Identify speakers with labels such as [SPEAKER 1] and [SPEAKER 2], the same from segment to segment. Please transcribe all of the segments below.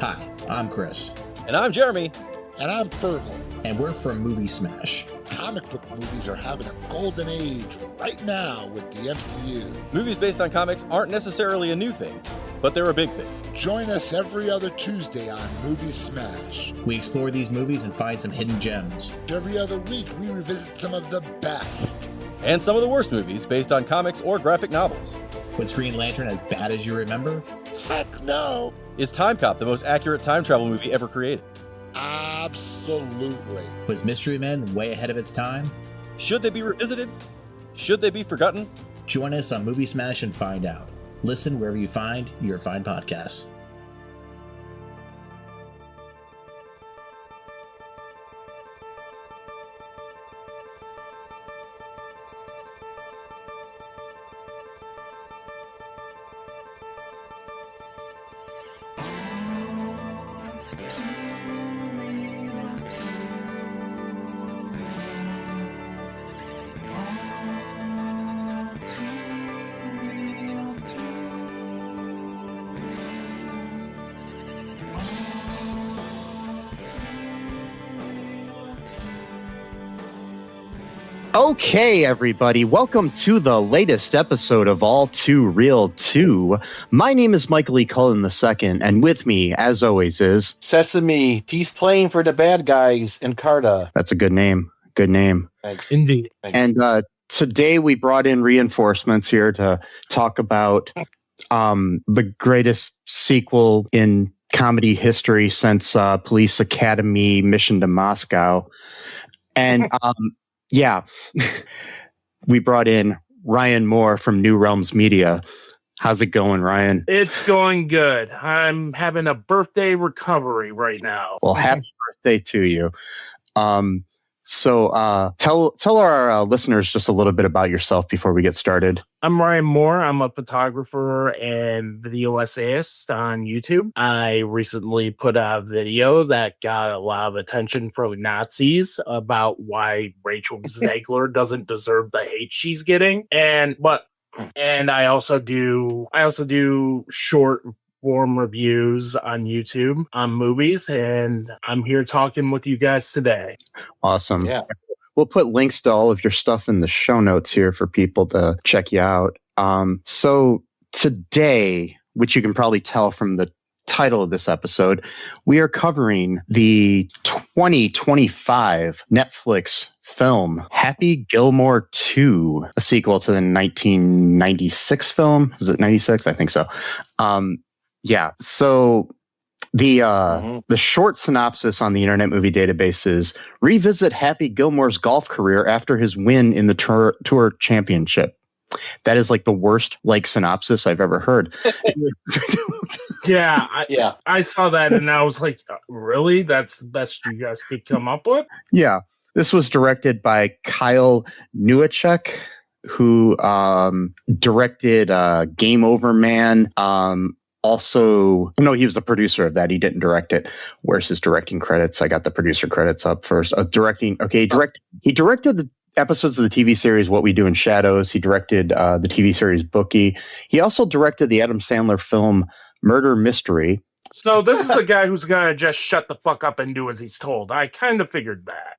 [SPEAKER 1] Hi, I'm Chris.
[SPEAKER 2] And I'm Jeremy.
[SPEAKER 3] And I'm Fergal.
[SPEAKER 1] And we're from Movie Smash.
[SPEAKER 3] Comic book movies are having a golden age right now with the MCU.
[SPEAKER 2] Movies based on comics aren't necessarily a new thing, but they're a big thing.
[SPEAKER 3] Join us every other Tuesday on Movie Smash.
[SPEAKER 1] We explore these movies and find some hidden gems.
[SPEAKER 3] Every other week, we revisit some of the best.
[SPEAKER 2] And some of the worst movies based on comics or graphic novels.
[SPEAKER 1] Was Green Lantern as bad as you remember?
[SPEAKER 3] Heck no!
[SPEAKER 2] Is Time Cop the most accurate time travel movie ever created?
[SPEAKER 3] Absolutely.
[SPEAKER 1] Was Mystery Men way ahead of its time?
[SPEAKER 2] Should they be revisited? Should they be forgotten?
[SPEAKER 1] Join us on Movie Smash and find out. Listen wherever you find your fine podcasts.
[SPEAKER 4] Okay, everybody, welcome to the latest episode of All2ReelToo. My name is Michael E. Cullen II, and with me, as always, is
[SPEAKER 5] Sesame. He's playing for the bad guys in Carta.
[SPEAKER 4] That's a good name. Good name.
[SPEAKER 5] Thanks.
[SPEAKER 6] Indeed.
[SPEAKER 5] Thanks.
[SPEAKER 4] And today we brought in reinforcements here to talk about the greatest sequel in comedy history since Police Academy Mission to Moscow. And yeah, we brought in Ryan Moore from Newrealms Media. How's it going, Ryan?
[SPEAKER 6] It's going good. I'm having a birthday recovery right now.
[SPEAKER 4] Well, happy birthday to you. So tell our listeners just a little bit about yourself before we get started.
[SPEAKER 6] I'm Ryan Moore. I'm a photographer and video essayist on YouTube. I recently put out a video that got a lot of attention from Nazis about why Rachel Zegler doesn't deserve the hate she's getting. And I also do short form reviews on YouTube on movies, and I'm here talking with you guys today.
[SPEAKER 4] Awesome.
[SPEAKER 5] Yeah.
[SPEAKER 4] We'll put links to all of your stuff in the show notes here for people to check you out. So today, which you can probably tell from the title of this episode, we are covering the 2025 Netflix film Happy Gilmore 2, a sequel to the 1996 film. Was it 96? I think so. Yeah. So the short synopsis on the Internet Movie Database is revisit Happy Gilmore's golf career after his win in the tour championship. That is like the worst synopsis I've ever heard.
[SPEAKER 6] I saw that and I was like, really? That's the best you guys could come up with?
[SPEAKER 4] Yeah. This was directed by Kyle Newacek, who directed Game Over Man. Also, no, he was the producer of that. He didn't direct it. Where's his directing credits? I got the producer credits up first. He directed the episodes of the TV series What We Do in Shadows. He directed the TV series Bookie. He also directed the Adam Sandler film Murder Mystery.
[SPEAKER 6] So this is a guy who's going to just shut the fuck up and do as he's told. I kind of figured that.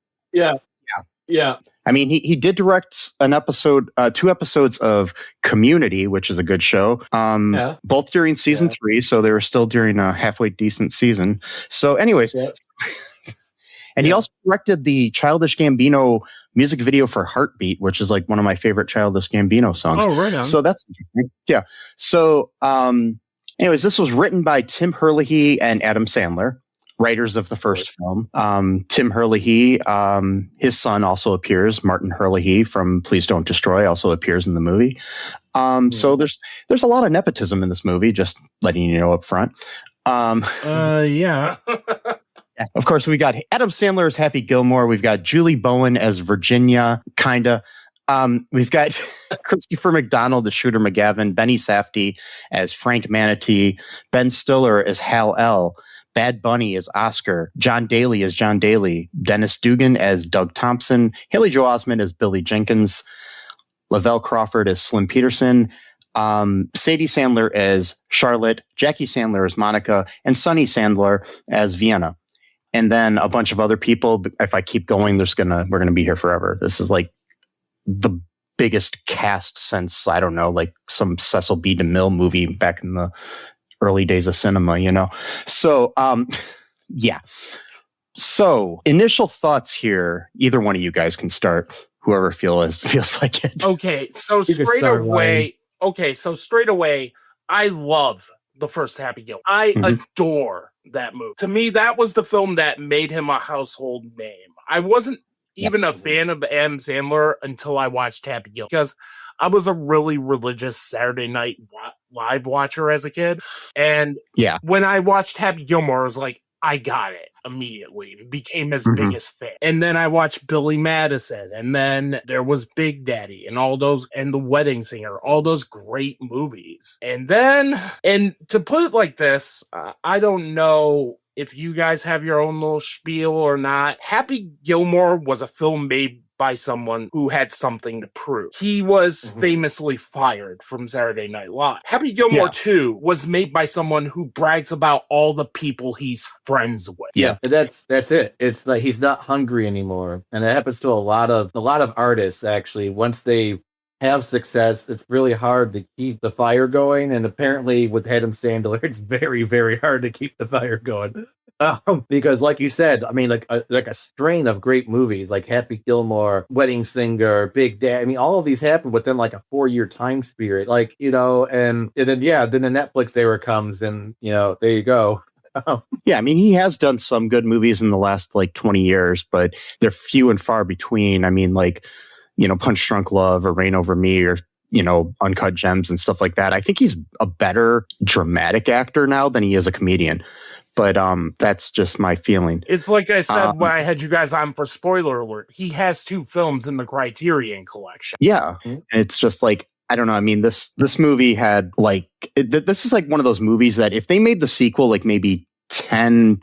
[SPEAKER 5] Yeah.
[SPEAKER 4] I mean, he did direct an episode, 2 episodes of Community, which is a good show. Both during season 3, so they were still during a halfway decent season. So, anyways, and he also directed the Childish Gambino music video for Heartbeat, which is like one of my favorite Childish Gambino songs.
[SPEAKER 6] Oh, right on.
[SPEAKER 4] So that's interesting. Yeah. So, anyways, this was written by Tim Herlihy and Adam Sandler, writers of the first film. Tim Herlihy, his son also appears. Martin Herlihy from Please Don't Destroy also appears in the movie. So there's a lot of nepotism in this movie, just letting you know up front.
[SPEAKER 6] Yeah.
[SPEAKER 4] Of course, we got Adam Sandler as Happy Gilmore. We've got Julie Bowen as Virginia, kinda. We've got Christopher McDonald as Shooter McGavin, Benny Safdie as Frank Manatee, Ben Stiller as Hal L., Bad Bunny as Oscar, John Daly as John Daly, Dennis Dugan as Doug Thompson, Haley Joel Osment as Billy Jenkins, Lavelle Crawford as Slim Peterson, Sadie Sandler as Charlotte, Jackie Sandler as Monica, and Sunny Sandler as Vienna. And then a bunch of other people. If I keep going, we're gonna be here forever. This is like the biggest cast since, I don't know, like some Cecil B. DeMille movie back in the early days of cinema, you know? So, yeah. So initial thoughts here. Either one of you guys can start. Whoever feels like it.
[SPEAKER 6] Okay, so straight away, I love the first Happy Gilmore. I adore that movie. To me, that was the film that made him a household name. I wasn't even a fan of Adam Sandler until I watched Happy Gilmore, because I was a really religious Saturday Night Live watcher as a kid. And when I watched Happy Gilmore, I was like, I got it immediately. Became his biggest fan. And then I watched Billy Madison, and then there was Big Daddy and all those, and The Wedding Singer, all those great movies. And to put it like this, I don't know if you guys have your own little spiel or not. Happy Gilmore was a film made by someone who had something to prove. He was famously fired from Saturday Night Live. Happy Gilmore 2 was made by someone who brags about all the people he's friends with.
[SPEAKER 7] Yeah, that's it. It's like he's not hungry anymore, and that happens to a lot of artists. Actually, once they have success, it's really hard to keep the fire going. And apparently, with Adam Sandler, it's very, very hard to keep the fire going. Because, like you said, I mean, like a strain of great movies, like Happy Gilmore, Wedding Singer, Big Daddy. I mean, all of these happened within like a 4-year time period, like, you know, and then the Netflix era comes, and you know, there you go.
[SPEAKER 4] Yeah, I mean, he has done some good movies in the last like 20 years, but they're few and far between. I mean, like, you know, Punch Drunk Love or Reign Over Me, or, you know, Uncut Gems and stuff like that. I think he's a better dramatic actor now than he is a comedian. But that's just my feeling.
[SPEAKER 6] It's like I said when I had you guys on for Spoiler Alert. He has 2 films in the Criterion Collection.
[SPEAKER 4] Yeah. It's just like, I don't know. I mean, this movie had like, this is like one of those movies that if they made the sequel like maybe 10,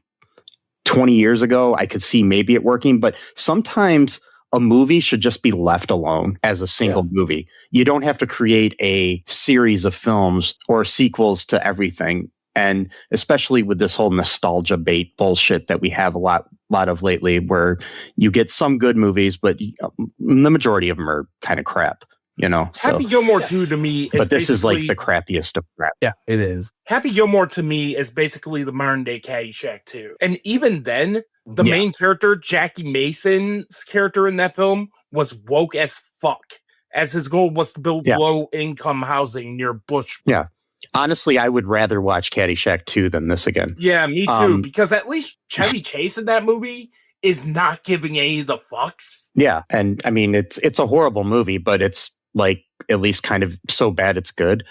[SPEAKER 4] 20 years ago, I could see maybe it working. But sometimes a movie should just be left alone as a single movie. You don't have to create a series of films or sequels to everything. And especially with this whole nostalgia bait bullshit that we have a lot of lately, where you get some good movies, but the majority of them are kind of crap, you know? So,
[SPEAKER 6] Happy Gilmore 2 to me is
[SPEAKER 4] but this is like the crappiest of crap.
[SPEAKER 7] Yeah, it is.
[SPEAKER 6] Happy Gilmore to me is basically the modern day Caddyshack 2. And even then, the main character, Jackie Mason's character in that film, was woke as fuck, as his goal was to build low-income housing near Bush.
[SPEAKER 4] Yeah. Honestly, I would rather watch Caddyshack 2 than this again.
[SPEAKER 6] Yeah, me too, because at least Chevy Chase in that movie is not giving any of the fucks.
[SPEAKER 4] Yeah, and I mean, it's a horrible movie, but it's like at least kind of so bad it's good.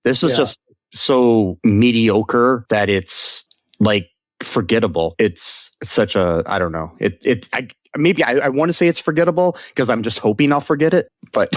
[SPEAKER 4] This is just so mediocre that it's like forgettable. It's such a, I don't know. I want to say it's forgettable because I'm just hoping I'll forget it, but...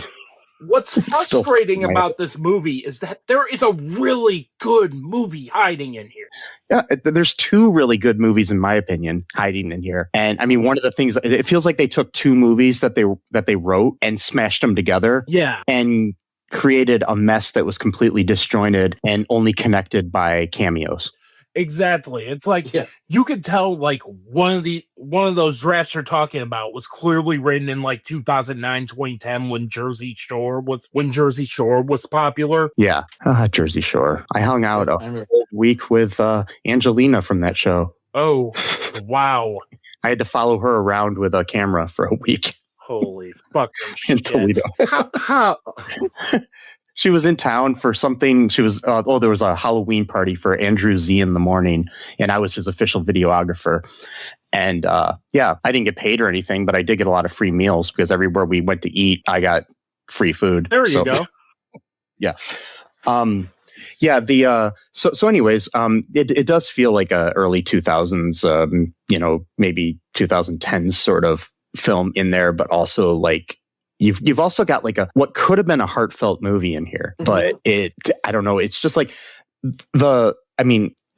[SPEAKER 6] What's frustrating about this movie is that there is a really good movie hiding in here.
[SPEAKER 4] Yeah, there's 2 really good movies, in my opinion, hiding in here. And I mean, one of the things, it feels like they took 2 movies that they wrote and smashed them together.
[SPEAKER 6] Yeah.
[SPEAKER 4] And created a mess that was completely disjointed and only connected by cameos.
[SPEAKER 6] Exactly. It's like you could tell like one of those drafts you're talking about was clearly written in like 2009, 2010 when Jersey Shore was popular.
[SPEAKER 4] Yeah. Jersey Shore. I hung out a whole week with Angelina from that show.
[SPEAKER 6] Oh, wow.
[SPEAKER 4] I had to follow her around with a camera for a week.
[SPEAKER 6] Holy fuck.
[SPEAKER 4] In Toledo.
[SPEAKER 6] How?
[SPEAKER 4] She was in town for something. She was, there was a Halloween party for Andrew Z in the morning, and I was his official videographer. And I didn't get paid or anything, but I did get a lot of free meals because everywhere we went to eat, I got free food.
[SPEAKER 6] There you go.
[SPEAKER 4] Yeah. So anyways, it does feel like a early 2000s, maybe 2010s sort of film in there, but also like, You've also got like what could have been a heartfelt movie in here, but I don't know. It's just like the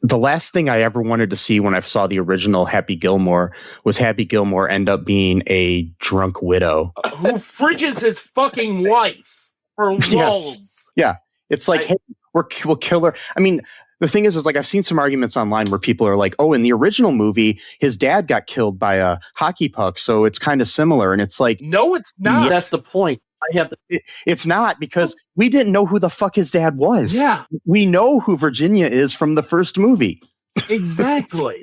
[SPEAKER 4] last thing I ever wanted to see when I saw the original Happy Gilmore was Happy Gilmore end up being a drunk widow
[SPEAKER 6] who fridges his fucking wife for lulz.
[SPEAKER 4] Yeah. It's like, hey, we'll kill her. I mean, the thing is like I've seen some arguments online where people are like, oh, in the original movie, his dad got killed by a hockey puck, so it's kind of similar. And it's like,
[SPEAKER 6] no, it's not.
[SPEAKER 4] Yeah.
[SPEAKER 7] That's the point. I have to.
[SPEAKER 4] It's not, because we didn't know who the fuck his dad was.
[SPEAKER 6] Yeah.
[SPEAKER 4] We know who Virginia is from the first movie.
[SPEAKER 6] Exactly.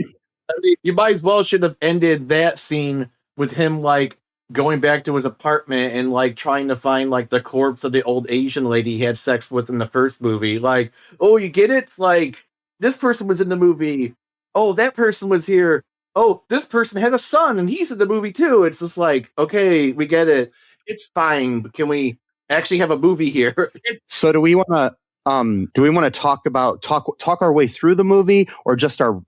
[SPEAKER 7] I mean, you might as well should have ended that scene with him like going back to his apartment and like trying to find like the corpse of the old Asian lady he had sex with in the first movie. Like, oh, you get it? It's like this person was in the movie. Oh, that person was here. Oh, this person had a son and he's in the movie too. It's just like, okay, we get it. It's fine. But can we actually have a movie here?
[SPEAKER 4] So do we want to talk our way through the movie, or just our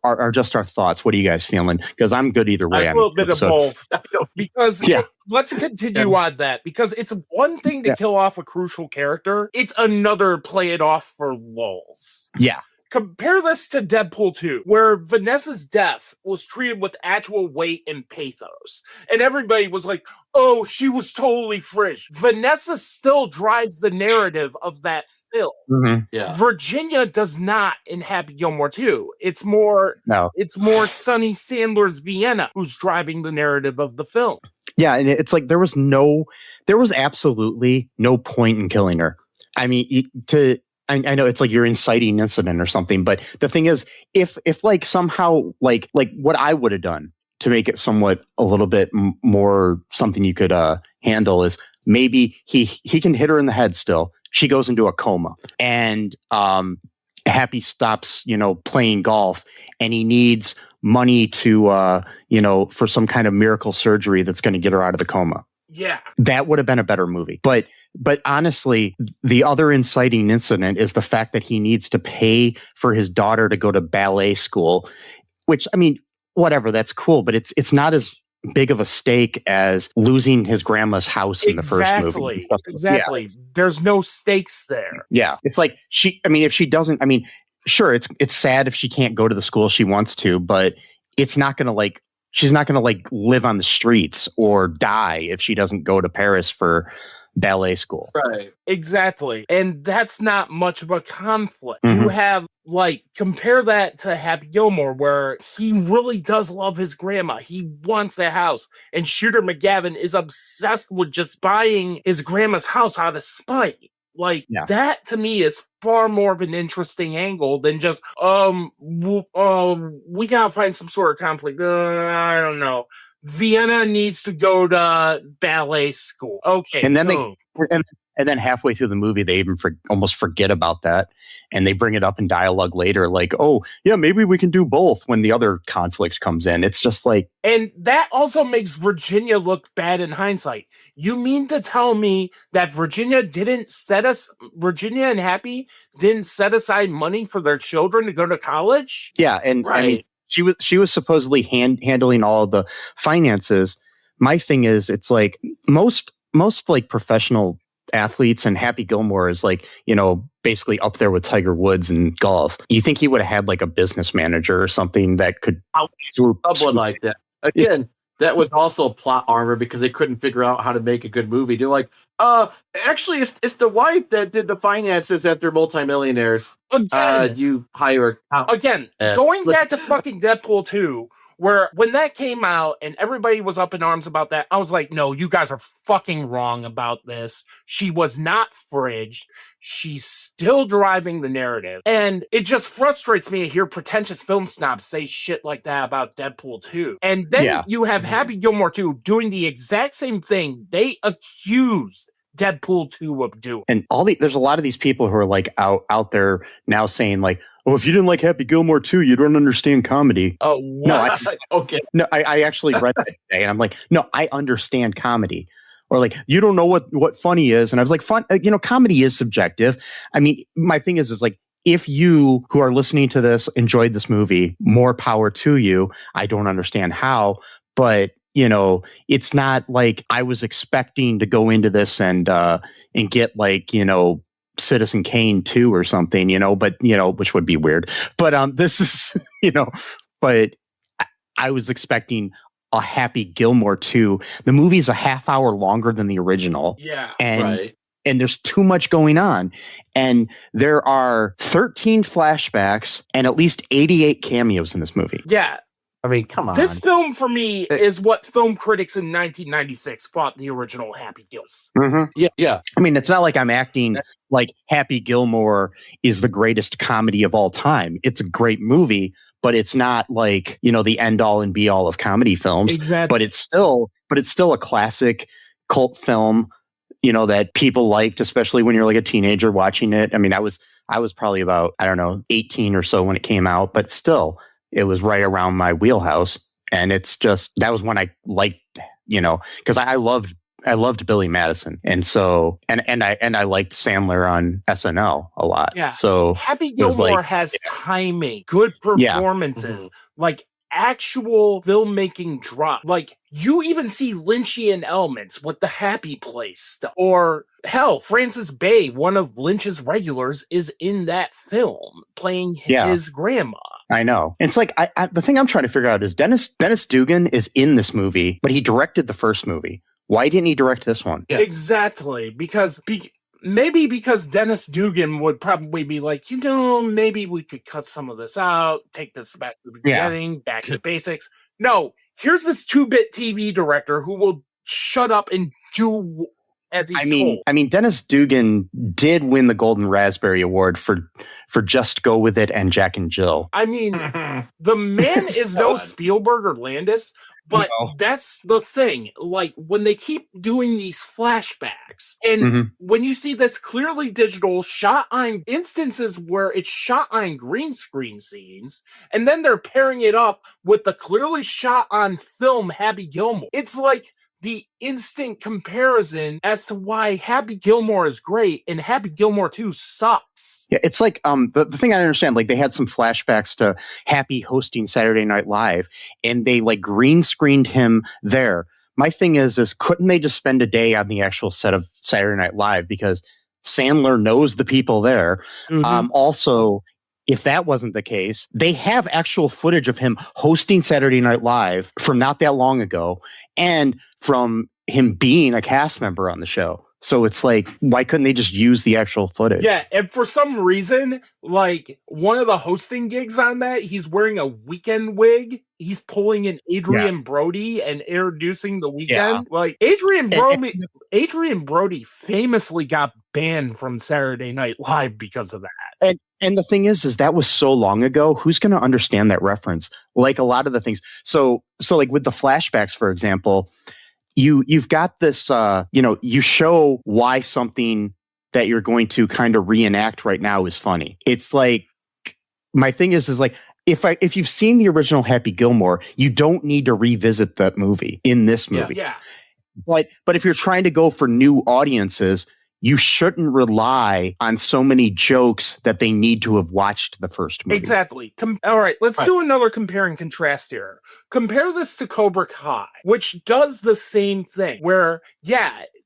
[SPEAKER 4] thoughts? What are you guys feeling? Because I'm good either way.
[SPEAKER 6] I feel a bit of both. Because
[SPEAKER 4] Yeah.
[SPEAKER 6] let's continue on that, because it's one thing to kill off a crucial character. It's another play it off for lulz.
[SPEAKER 4] Yeah.
[SPEAKER 6] Compare this to Deadpool 2, where Vanessa's death was treated with actual weight and pathos. And everybody was like, oh, she was totally fresh. Vanessa still drives the narrative of that film.
[SPEAKER 4] Mm-hmm.
[SPEAKER 7] Yeah.
[SPEAKER 6] Virginia does not in Happy Gilmore 2. It's more Sonny Sandler's Vienna who's driving the narrative of the film.
[SPEAKER 4] Yeah, and it's like there was absolutely no point in killing her. I mean, I know it's like you're inciting incident or something, but the thing is, if like somehow like what I would have done to make it somewhat a little bit more something you could handle is maybe he can hit her in the head still. She goes into a coma, and Happy stops, playing golf, and he needs money to for some kind of miracle surgery that's going to get her out of the coma.
[SPEAKER 6] Yeah,
[SPEAKER 4] that would have been a better movie. But honestly, the other inciting incident is the fact that he needs to pay for his daughter to go to ballet school, which, I mean, whatever, that's cool, but it's not as big of a stake as losing his grandma's house in the first movie.
[SPEAKER 6] Exactly. Yeah. There's no stakes there.
[SPEAKER 4] Yeah. It's like if she doesn't, I mean, sure, it's sad if she can't go to the school she wants to, but it's not going to she's not going to live on the streets or die if she doesn't go to Paris for ballet school.
[SPEAKER 7] Right.
[SPEAKER 6] Exactly. And that's not much of a conflict.
[SPEAKER 4] Mm-hmm.
[SPEAKER 6] You have compare that to Happy Gilmore, where he really does love his grandma. He wants a house, and Shooter McGavin is obsessed with just buying his grandma's house out of spite. That to me is far more of an interesting angle than just, we gotta find some sort of conflict. I don't know. Vienna needs to go to ballet school. Okay.
[SPEAKER 4] And then and then halfway through the movie, they even almost forget about that. And they bring it up in dialogue later, like, oh, yeah, maybe we can do both when the other conflict comes in. It's just like...
[SPEAKER 6] And that also makes Virginia look bad in hindsight. You mean to tell me that Virginia and Happy didn't set aside money for their children to go to college?
[SPEAKER 4] Yeah, and right. I mean, she was supposedly handling all of the finances. My thing is, it's like most like professional athletes, and Happy Gilmore is basically up there with Tiger Woods and golf. You think he would have had like a business manager or something that could
[SPEAKER 7] someone like that. Again, that was also plot armor because they couldn't figure out how to make a good movie. They're like, actually it's the wife that did the finances at their multimillionaires.
[SPEAKER 6] Again,
[SPEAKER 7] you hire
[SPEAKER 6] again, going back to fucking Deadpool 2, where when that came out and everybody was up in arms about that, I was like, no, you guys are fucking wrong about this. She was not fridged. She's still driving the narrative. And it just frustrates me to hear pretentious film snobs say shit like that about Deadpool 2. And then you have Happy Gilmore 2 doing the exact same thing they accused Deadpool 2 of doing.
[SPEAKER 4] And there's a lot of these people who are like out there now saying like, oh, if you didn't like Happy Gilmore 2, you don't understand comedy.
[SPEAKER 6] Oh, what?
[SPEAKER 4] No,
[SPEAKER 7] okay.
[SPEAKER 4] No, I actually read that today, and I'm like, no, I understand comedy. Or like, you don't know what funny is. And I was like, comedy is subjective. I mean, my thing is like, if you who are listening to this enjoyed this movie, more power to you. I don't understand how, but it's not like I was expecting to go into this and get like, Citizen Kane 2 or something, but which would be weird. But this is, but I was expecting a Happy Gilmore 2. The movie's a half hour longer than the original.
[SPEAKER 6] Yeah.
[SPEAKER 4] And
[SPEAKER 7] right.
[SPEAKER 4] and there's too much going on. And there are 13 flashbacks and at least 88 cameos in this movie.
[SPEAKER 6] Yeah.
[SPEAKER 5] I mean, come on.
[SPEAKER 6] This film for me is what film critics in 1996 thought the original Happy Gilmore.
[SPEAKER 4] Mm-hmm.
[SPEAKER 5] Yeah.
[SPEAKER 4] I mean, it's not like I'm acting like Happy Gilmore is the greatest comedy of all time. It's a great movie, but it's not like, the end all and be all of comedy films.
[SPEAKER 6] Exactly.
[SPEAKER 4] But it's still a classic cult film, that people liked, especially when you're like a teenager watching it. I mean, I was probably about, 18 or so when it came out, but still it was right around my wheelhouse. And it's just, that was when I liked, because I loved Billy Madison. And so, and I liked Sandler on SNL a lot.
[SPEAKER 6] Yeah.
[SPEAKER 4] So
[SPEAKER 6] Happy Gilmore has timing, good performances, like actual filmmaking drop. Like you even see Lynchian elements with the Happy Place stuff. Or hell, Francis Bay, one of Lynch's regulars, is in that film playing his grandma.
[SPEAKER 4] I know. It's like the thing I'm trying to figure out is Dennis Dugan is in this movie, but he directed the first movie. Why didn't he direct this one?
[SPEAKER 6] Yeah. Exactly. Because maybe because Dennis Dugan would probably be like, maybe we could cut some of this out, take this back to the beginning, back to basics. No, here's this 2-bit TV director who will shut up and do as he's told.
[SPEAKER 4] I mean, Dennis Dugan did win the Golden Raspberry Award for Just Go With It and Jack and Jill.
[SPEAKER 6] I mean, the man is no Spielberg or Landis, but that's the thing. Like, when they keep doing these flashbacks, and when you see this clearly digital shot on instances where it's shot on green screen scenes, and then they're pairing it up with the clearly shot on film Happy Gilmore, it's like the instant comparison as to why Happy Gilmore is great and Happy Gilmore 2 sucks.
[SPEAKER 4] Yeah, it's like the thing I understand, like they had some flashbacks to Happy hosting Saturday Night Live, and they like green screened him there. My thing is couldn't they just spend a day on the actual set of Saturday Night Live, because Sandler knows the people there. Also, if that wasn't the case, they have actual footage of him hosting Saturday Night Live from not that long ago, and from him being a cast member on the show. So it's like, why couldn't they just use the actual footage?
[SPEAKER 6] Yeah, and for some reason, like one of the hosting gigs on that, he's wearing a Weekend wig. He's pulling an Adrian Brody and introducing the Weekend. Yeah. Like Adrian Brody famously got banned from Saturday Night Live because of that.
[SPEAKER 4] And the thing is that was so long ago. Who's going to understand that reference? Like a lot of the things. So like with the flashbacks, for example, you've got this, you show why something that you're going to kind of reenact right now is funny. It's like, my thing is like, if you've seen the original Happy Gilmore, you don't need to revisit that movie in this movie.
[SPEAKER 6] Yeah.
[SPEAKER 4] But if you're trying to go for new audiences, you shouldn't rely on so many jokes that they need to have watched the first movie.
[SPEAKER 6] Exactly. All right, let's do another compare and contrast here. Compare this to Cobra Kai, which does the same thing, where,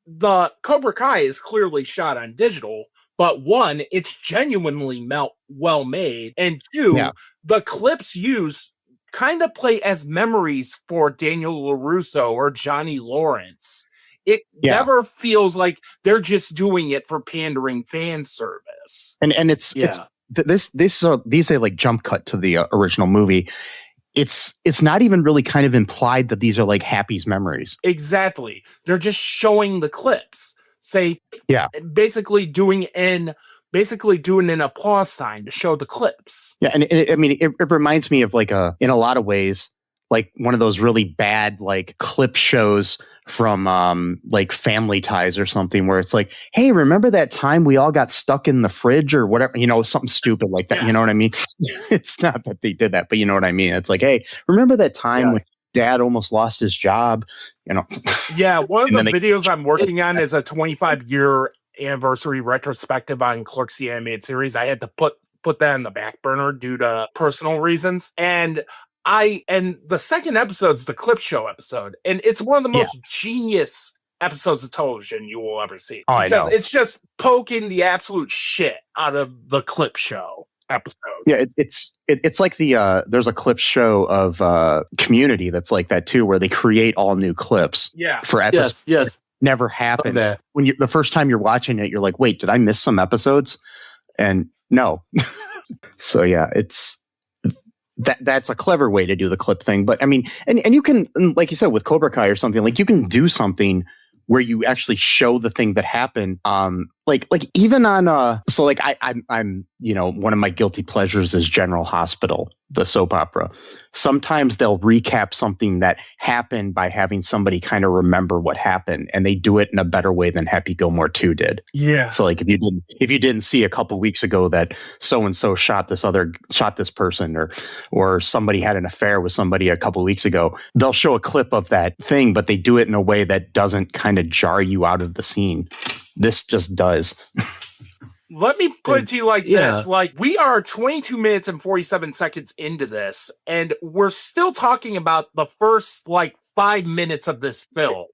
[SPEAKER 6] the Cobra Kai is clearly shot on digital, but one, it's genuinely well made, and two, the clips used kind of play as memories for Daniel LaRusso or Johnny Lawrence. It never feels like they're just doing it for pandering fan service.
[SPEAKER 4] And it's these are like jump cut to the original movie. It's not even really kind of implied that these are like Happy's memories.
[SPEAKER 6] Exactly. They're just showing the clips. Basically doing an applause sign to show the clips.
[SPEAKER 4] Yeah, and it reminds me of like in a lot of ways, like one of those really bad like clip shows from like Family Ties or something, where it's like, hey, remember that time we all got stuck in the fridge or whatever, something stupid like that. You know what I mean? It's not that they did that, but you know what I mean? It's like, hey, remember that time when Dad almost lost his job?
[SPEAKER 6] Yeah, one of the videos I'm working on is a 25-year anniversary retrospective on Clerks the Animated Series. I had to put that in the back burner due to personal reasons. And the second episode's the clip show episode, and it's one of the most genius episodes of television you will ever see.
[SPEAKER 4] Oh, because
[SPEAKER 6] it's just poking the absolute shit out of the clip show episode.
[SPEAKER 4] Yeah, it's like there's a clip show of Community that's like that too, where they create all new clips for episodes.
[SPEAKER 5] Yes.
[SPEAKER 4] never happens.
[SPEAKER 7] that.
[SPEAKER 4] When you the first time you're watching it, you're like, wait, did I miss some episodes? And no. So yeah, it's that's a clever way to do the clip thing. But I mean, and you can, like you said, with Cobra Kai or something, like you can do something where you actually show the thing that happened. Like even on so like I'm one of my guilty pleasures is General Hospital, the soap opera. Sometimes they'll recap something that happened by having somebody kind of remember what happened, and they do it in a better way than Happy Gilmore 2 did.
[SPEAKER 6] Yeah.
[SPEAKER 4] So like if you didn't see a couple weeks ago that so and so shot this person, or somebody had an affair with somebody a couple weeks ago, they'll show a clip of that thing, but they do it in a way that doesn't kind of jar you out of the scene. This just does.
[SPEAKER 6] Let me put it to you like this. Like, we are 22 minutes and 47 seconds into this, and we're still talking about the first, 5 minutes of this film.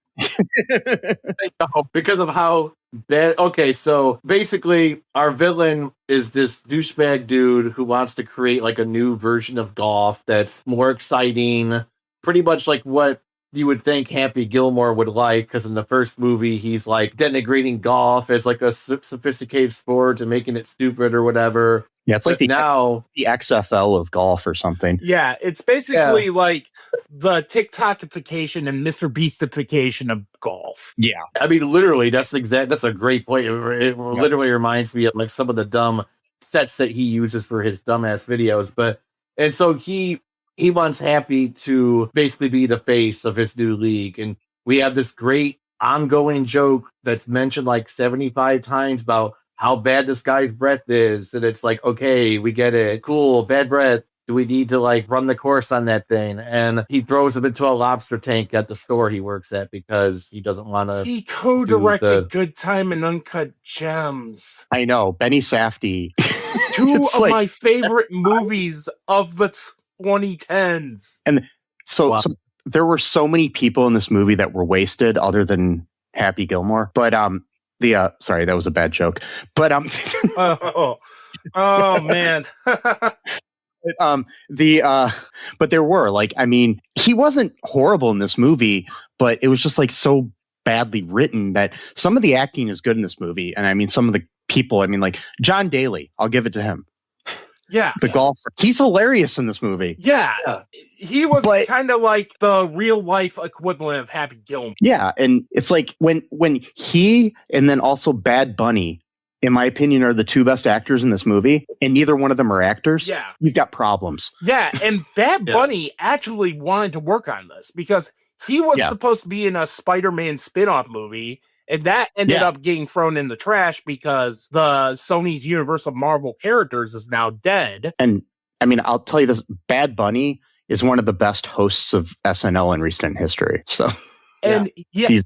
[SPEAKER 7] Because of how bad. Okay, so basically, our villain is this douchebag dude who wants to create, a new version of golf that's more exciting. Pretty much like what you would think Happy Gilmore would like, because in the first movie he's denigrating golf as a sophisticated sport and making it stupid or whatever.
[SPEAKER 4] Yeah, it's like the XFL of golf or something.
[SPEAKER 6] Yeah, it's basically like the TikTokification and Mr. Beastification of golf.
[SPEAKER 4] Yeah,
[SPEAKER 7] I mean, literally, that's a great point. It literally reminds me of some of the dumb sets that he uses for his dumbass videos. And so he wants Happy to basically be the face of his new league. And we have this great ongoing joke that's mentioned 75 times about how bad this guy's breath is. And it's okay, we get it. Cool, bad breath. Do we need to run the course on that thing? And he throws him into a lobster tank at the store he works at because he doesn't want to.
[SPEAKER 6] He co-directed Good Time and Uncut Gems.
[SPEAKER 4] I know, Benny Safdie.
[SPEAKER 6] Two of my favorite movies of the 2010s.
[SPEAKER 4] And so there were so many people in this movie that were wasted other than Happy Gilmore. But sorry, that was a bad joke. But
[SPEAKER 6] oh man.
[SPEAKER 4] But there were he wasn't horrible in this movie, but it was just so badly written that some of the acting is good in this movie. And some of the people, John Daly, I'll give it to him.
[SPEAKER 6] Yeah.
[SPEAKER 4] The golfer. He's hilarious in this movie.
[SPEAKER 6] Yeah. He was kind of like the real life equivalent of Happy Gilmore.
[SPEAKER 4] Yeah. And it's when he and then also Bad Bunny, in my opinion, are the two best actors in this movie, and neither one of them are actors.
[SPEAKER 6] Yeah.
[SPEAKER 4] You've got problems.
[SPEAKER 6] Yeah. And Bad Bunny actually wanted to work on this because he was supposed to be in a Spider-Man spin-off movie. And that ended up getting thrown in the trash because the Sony's Universal Marvel characters is now dead.
[SPEAKER 4] And I'll tell you this, Bad Bunny is one of the best hosts of SNL in recent history. So,
[SPEAKER 6] and
[SPEAKER 4] he's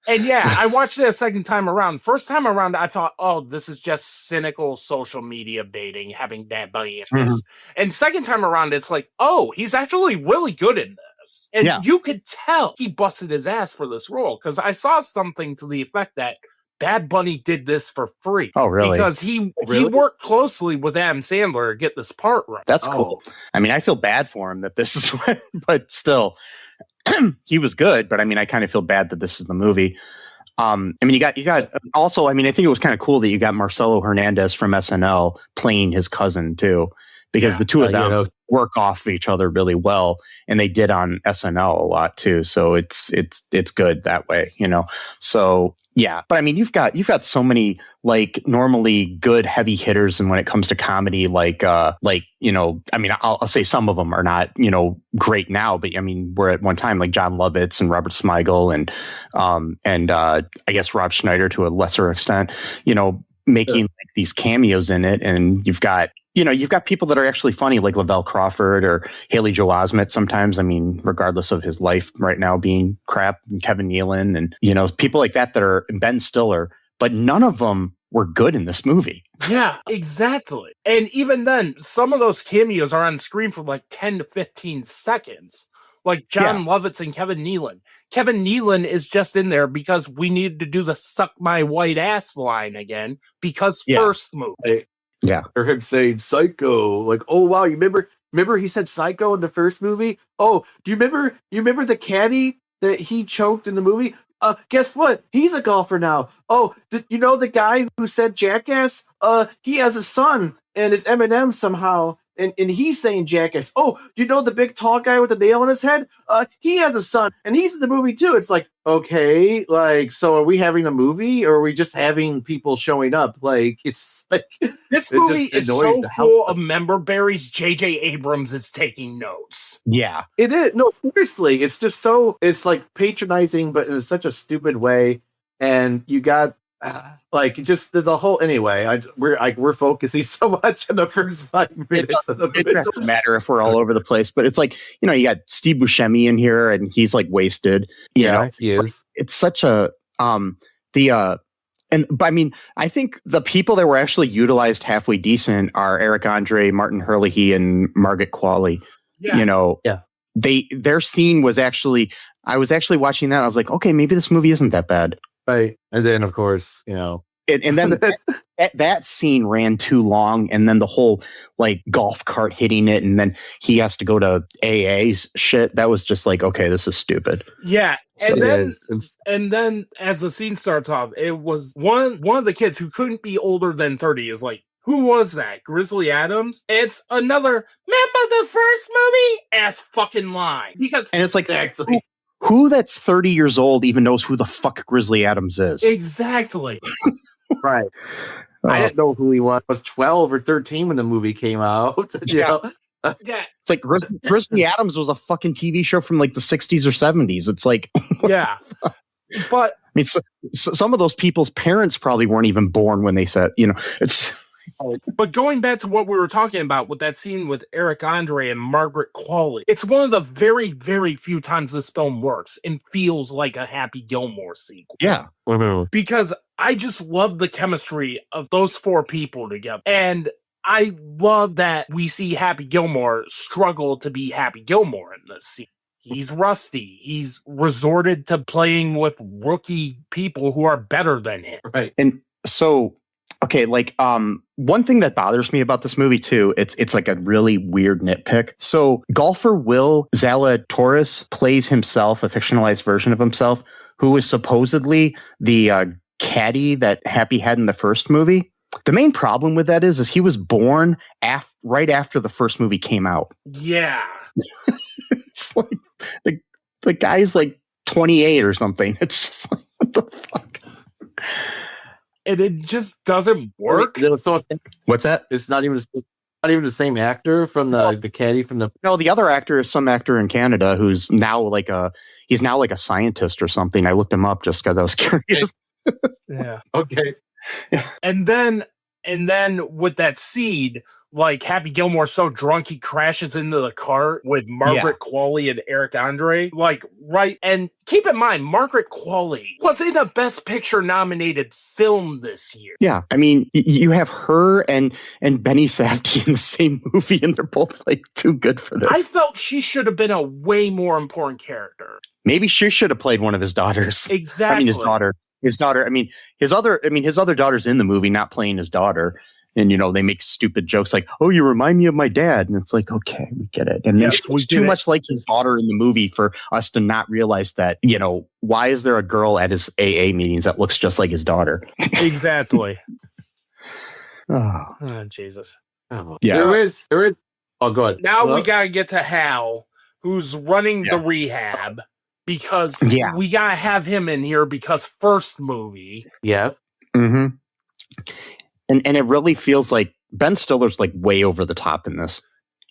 [SPEAKER 6] and I watched it a second time around. First time around, I thought, oh, this is just cynical social media baiting, having Bad Bunny in this. And second time around, it's oh, he's actually really good in this. And you could tell he busted his ass for this role because I saw something to the effect that Bad Bunny did this for free.
[SPEAKER 4] Oh, really?
[SPEAKER 6] Because he worked closely with Adam Sandler to get this part right.
[SPEAKER 4] That's cool. I feel bad for him that this is what, but still, he was good. But I kind of feel bad that this is the movie. You got also, I think it was kind of cool that you got Marcelo Hernandez from SNL playing his cousin too, because the two of them work off each other really well, and they did on SNL a lot too. So it's good that way, So yeah, but you've got so many normally good heavy hitters, and when it comes to comedy, I'll say some of them are not great now, but we're at one time John Lovitz and Robert Smigel and I guess Rob Schneider to a lesser extent, making these cameos in it, and you've got people that are actually funny, like Lavelle Crawford or Haley Joel Osment sometimes. Regardless of his life right now being crap, and Kevin Nealon and, people like that are Ben Stiller, but none of them were good in this movie.
[SPEAKER 6] Yeah, exactly. And even then, some of those cameos are on screen for 10 to 15 seconds. Like John Lovitz and Kevin Nealon. Kevin Nealon is just in there because we needed to do the suck my white ass line again because first movie.
[SPEAKER 4] Yeah.
[SPEAKER 7] Or him saying psycho. Oh wow, you remember he said psycho in the first movie? Oh, do you remember the caddy that he choked in the movie?
[SPEAKER 5] guess what? He's a golfer now. Oh, you know the guy who said jackass? He has a son, and it's Eminem somehow. And he's saying jackass. Oh, you know the big tall guy with the nail in his head? He has a son, and he's in the movie too. It's like, okay, like, so are we having a movie, or are we just having people showing up? Like, it's like
[SPEAKER 6] this movie is so full of member berries. J.J. Abrams is taking notes.
[SPEAKER 4] Yeah,
[SPEAKER 5] it is. No, seriously, it's just so, it's like patronizing, but in such a stupid way. And you got like just the whole, anyway, we're focusing so much on the first 5 minutes of the movie.
[SPEAKER 4] It doesn't matter if we're all over the place, but it's like, you know, you got Steve Buscemi in here and he's like wasted. You know,
[SPEAKER 5] he is.
[SPEAKER 4] Like, it's such a but I mean, I think the people that were actually utilized halfway decent are Eric Andre, Martin Herlihy, and Margaret Qualley.
[SPEAKER 6] Yeah.
[SPEAKER 4] You know, their scene was actually, I was actually watching that. I was like, okay, maybe this movie isn't that bad.
[SPEAKER 5] Right. And then, of course, you know,
[SPEAKER 4] and then that scene ran too long, and then the whole like golf cart hitting it, and then he has to go to AA's shit. That was just like, okay, this is stupid.
[SPEAKER 6] Yeah.
[SPEAKER 4] So
[SPEAKER 6] And then as the scene starts off, it was one of the kids who couldn't be older than 30 is like, who was that? Grizzly Adams? It's another, remember the first movie? Ass fucking line. Because
[SPEAKER 4] and it's like, exactly. Who that's 30 years old even knows who the fuck Grizzly Adams is?
[SPEAKER 6] Exactly.
[SPEAKER 5] Right. I didn't know who he was. I was 12 or 13 when the movie came out. You know?
[SPEAKER 6] Yeah.
[SPEAKER 4] It's like Grizzly Adams was a fucking TV show from like the 60s or 70s. It's like,
[SPEAKER 6] yeah. But
[SPEAKER 4] I mean, so some of those people's parents probably weren't even born when they said, you know, it's.
[SPEAKER 6] But going back to what we were talking about with that scene with Eric Andre and Margaret Qualley, it's one of the very, very few times this film works and feels like a Happy Gilmore sequel.
[SPEAKER 4] Yeah.
[SPEAKER 6] Because I just love the chemistry of those four people together. And I love that we see Happy Gilmore struggle to be Happy Gilmore in this scene. He's rusty. He's resorted to playing with rookie people who are better than him.
[SPEAKER 5] Right.
[SPEAKER 4] And so, okay, like one thing that bothers me about this movie too, it's like a really weird nitpick. So golfer Will Zalatoris plays himself, a fictionalized version of himself, who is supposedly the caddy that Happy had in the first movie. The main problem with that is he was born right after the first movie came out.
[SPEAKER 6] Yeah.
[SPEAKER 4] It's like the guy's like 28 or something. It's just like, what the fuck?
[SPEAKER 6] And it just doesn't work.
[SPEAKER 4] What's that?
[SPEAKER 5] It's not even the same actor from the caddy from the.
[SPEAKER 4] No, the other actor is some actor in Canada who's now like a scientist or something. I looked him up just because I was curious.
[SPEAKER 6] Yeah.
[SPEAKER 5] Okay.
[SPEAKER 6] And then with that seed, like Happy Gilmore's so drunk he crashes into the cart with Margaret Qualley and Eric Andre. Like, right. And keep in mind, Margaret Qualley was in a Best Picture nominated film this year.
[SPEAKER 4] Yeah. I mean, you have her and Benny Safdie in the same movie, and they're both like too good for this.
[SPEAKER 6] I felt she should have been a way more important character.
[SPEAKER 4] Maybe she should have played one of his daughters.
[SPEAKER 6] Exactly.
[SPEAKER 4] I mean, his daughter. I mean, his other daughter's in the movie, not playing his daughter. And, you know, they make stupid jokes like, oh, you remind me of my dad. And it's like, okay, we get it. And then she looks too much like his daughter in the movie for us to not realize that, you know, why is there a girl at his AA meetings that looks just like his daughter?
[SPEAKER 6] Exactly.
[SPEAKER 4] Oh,
[SPEAKER 6] Jesus.
[SPEAKER 5] Oh, yeah. There is. Oh, go ahead.
[SPEAKER 6] Now we got to get to Hal, who's running the rehab. Because we got to have him in here because first movie.
[SPEAKER 5] Yeah.
[SPEAKER 4] Mm-hmm. And it really feels like Ben Stiller's like way over the top in this.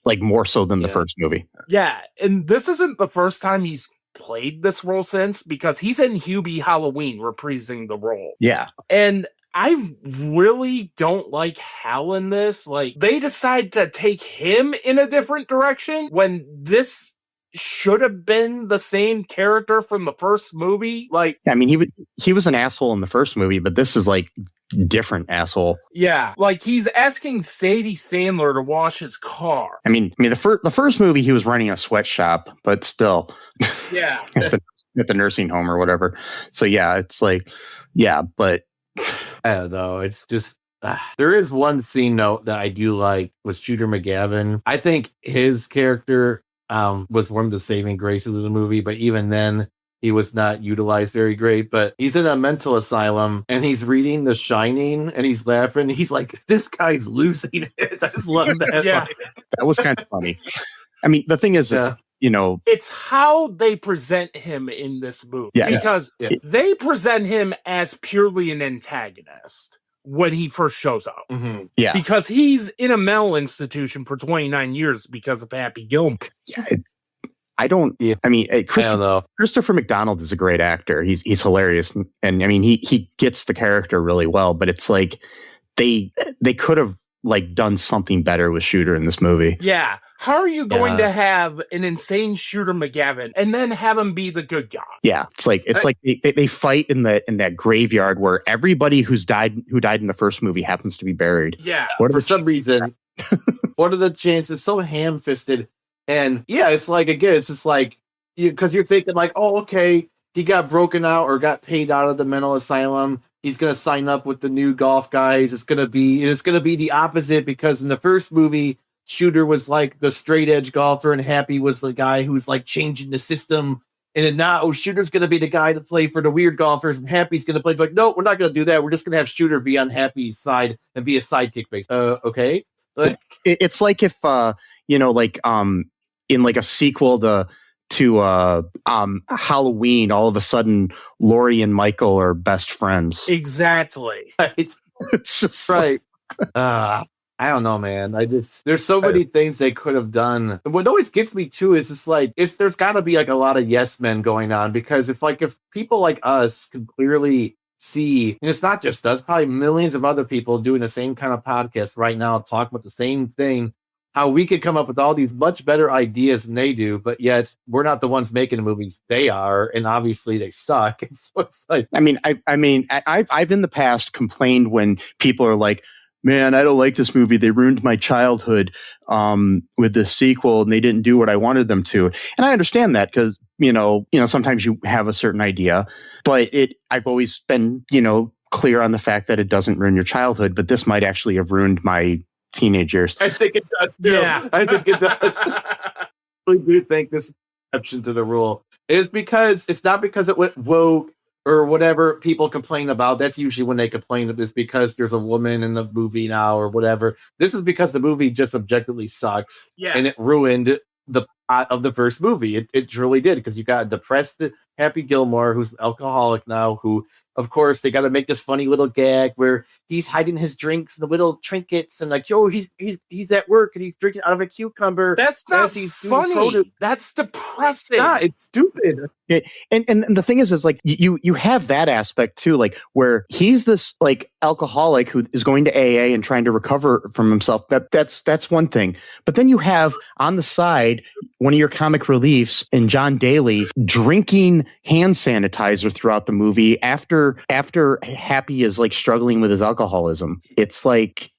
[SPEAKER 4] Like more so than the first movie.
[SPEAKER 6] Yeah. And this isn't the first time he's played this role since, because he's in Hubie Halloween reprising the role.
[SPEAKER 4] Yeah.
[SPEAKER 6] And I really don't like Hal in this. Like, they decide to take him in a different direction when this should have been the same character from the first movie. Like,
[SPEAKER 4] I mean, he was an asshole in the first movie, but this is like different asshole.
[SPEAKER 6] Yeah, like he's asking Sadie Sandler to wash his car.
[SPEAKER 4] I mean, the first movie he was running a sweatshop, but still,
[SPEAKER 6] yeah,
[SPEAKER 4] at the nursing home or whatever. So yeah, it's like, yeah, but
[SPEAKER 5] I don't know. It's just. There is one scene note that I do like with Shooter McGavin. I think his character was one of the saving graces of the movie, but even then,
[SPEAKER 7] he was not utilized very great, but he's in a mental asylum and he's reading The Shining and he's laughing. He's like, this guy's losing it. I just love that.
[SPEAKER 6] Yeah.
[SPEAKER 4] That was kind of funny. I mean, the thing is,
[SPEAKER 6] it's how they present him in this movie.
[SPEAKER 4] Yeah.
[SPEAKER 6] Because they present him as purely an antagonist when he first shows up.
[SPEAKER 7] Mm-hmm.
[SPEAKER 4] Yeah.
[SPEAKER 6] Because he's in a mental institution for 29 years because of Happy Gilmore.
[SPEAKER 4] Yeah. I don't know. Christopher McDonald is a great actor. He's hilarious. And I mean, he gets the character really well, but it's like they could have like done something better with Shooter in this movie.
[SPEAKER 6] Yeah. How are you going to have an insane Shooter McGavin and then have him be the good guy?
[SPEAKER 4] Yeah. It's like they fight in that graveyard where everybody who died in the first movie happens to be buried.
[SPEAKER 6] Yeah.
[SPEAKER 7] For some reason, what are the chances? So ham-fisted. And yeah, it's like, again, it's just like, because you're thinking like, oh, okay, he got broken out or got paid out of the mental asylum. He's going to sign up with the new golf guys. It's going to be the opposite, because in the first movie, Shooter was like the straight edge golfer and Happy was the guy who's like changing the system. And then now Shooter's going to be the guy to play for the weird golfers and Happy's going to play. But no, we're not going to do that. We're just going to have Shooter be on Happy's side and be a sidekick base. Okay.
[SPEAKER 4] It's like if, in like a sequel to Halloween, all of a sudden Laurie and Michael are best friends.
[SPEAKER 6] Exactly.
[SPEAKER 7] It's
[SPEAKER 4] just
[SPEAKER 7] right. I don't know, man. There's so many things they could have done. What always gets me too is there's got to be like a lot of yes men going on, because if people like us can clearly see, and it's not just us, probably millions of other people doing the same kind of podcast right now, talking about the same thing, how we could come up with all these much better ideas than they do, but yet we're not the ones making the movies. They are, and obviously they suck. And so it's like,
[SPEAKER 4] I've in the past complained when people are like, man, I don't like this movie. They ruined my childhood with this sequel, and they didn't do what I wanted them to. And I understand that, because sometimes you have a certain idea, but I've always been clear on the fact that it doesn't ruin your childhood, but this might actually have ruined my teenage years.
[SPEAKER 7] I think it does too.
[SPEAKER 6] Yeah.
[SPEAKER 7] I think it does. I really do think this exception to the rule is because it's not because it went woke or whatever people complain about. That's usually when they complain of this, because there's a woman in the movie now or whatever. This is because the movie just objectively sucks.
[SPEAKER 6] Yeah.
[SPEAKER 7] And it ruined the plot of the first movie. It truly did, because you got a depressed Happy Gilmore, who's an alcoholic now, who, of course, they got to make this funny little gag where he's hiding his drinks, the little trinkets, and like, yo, he's at work and he's drinking out of a cucumber.
[SPEAKER 6] That's not
[SPEAKER 7] he's
[SPEAKER 6] funny. That's depressing.
[SPEAKER 7] Yeah, it's stupid.
[SPEAKER 4] And the thing is like you have that aspect too, like where he's this like alcoholic who is going to AA and trying to recover from himself. That's one thing. But then you have on the side one of your comic reliefs in John Daly drinking hand sanitizer throughout the movie after Happy is like struggling with his alcoholism. It's like,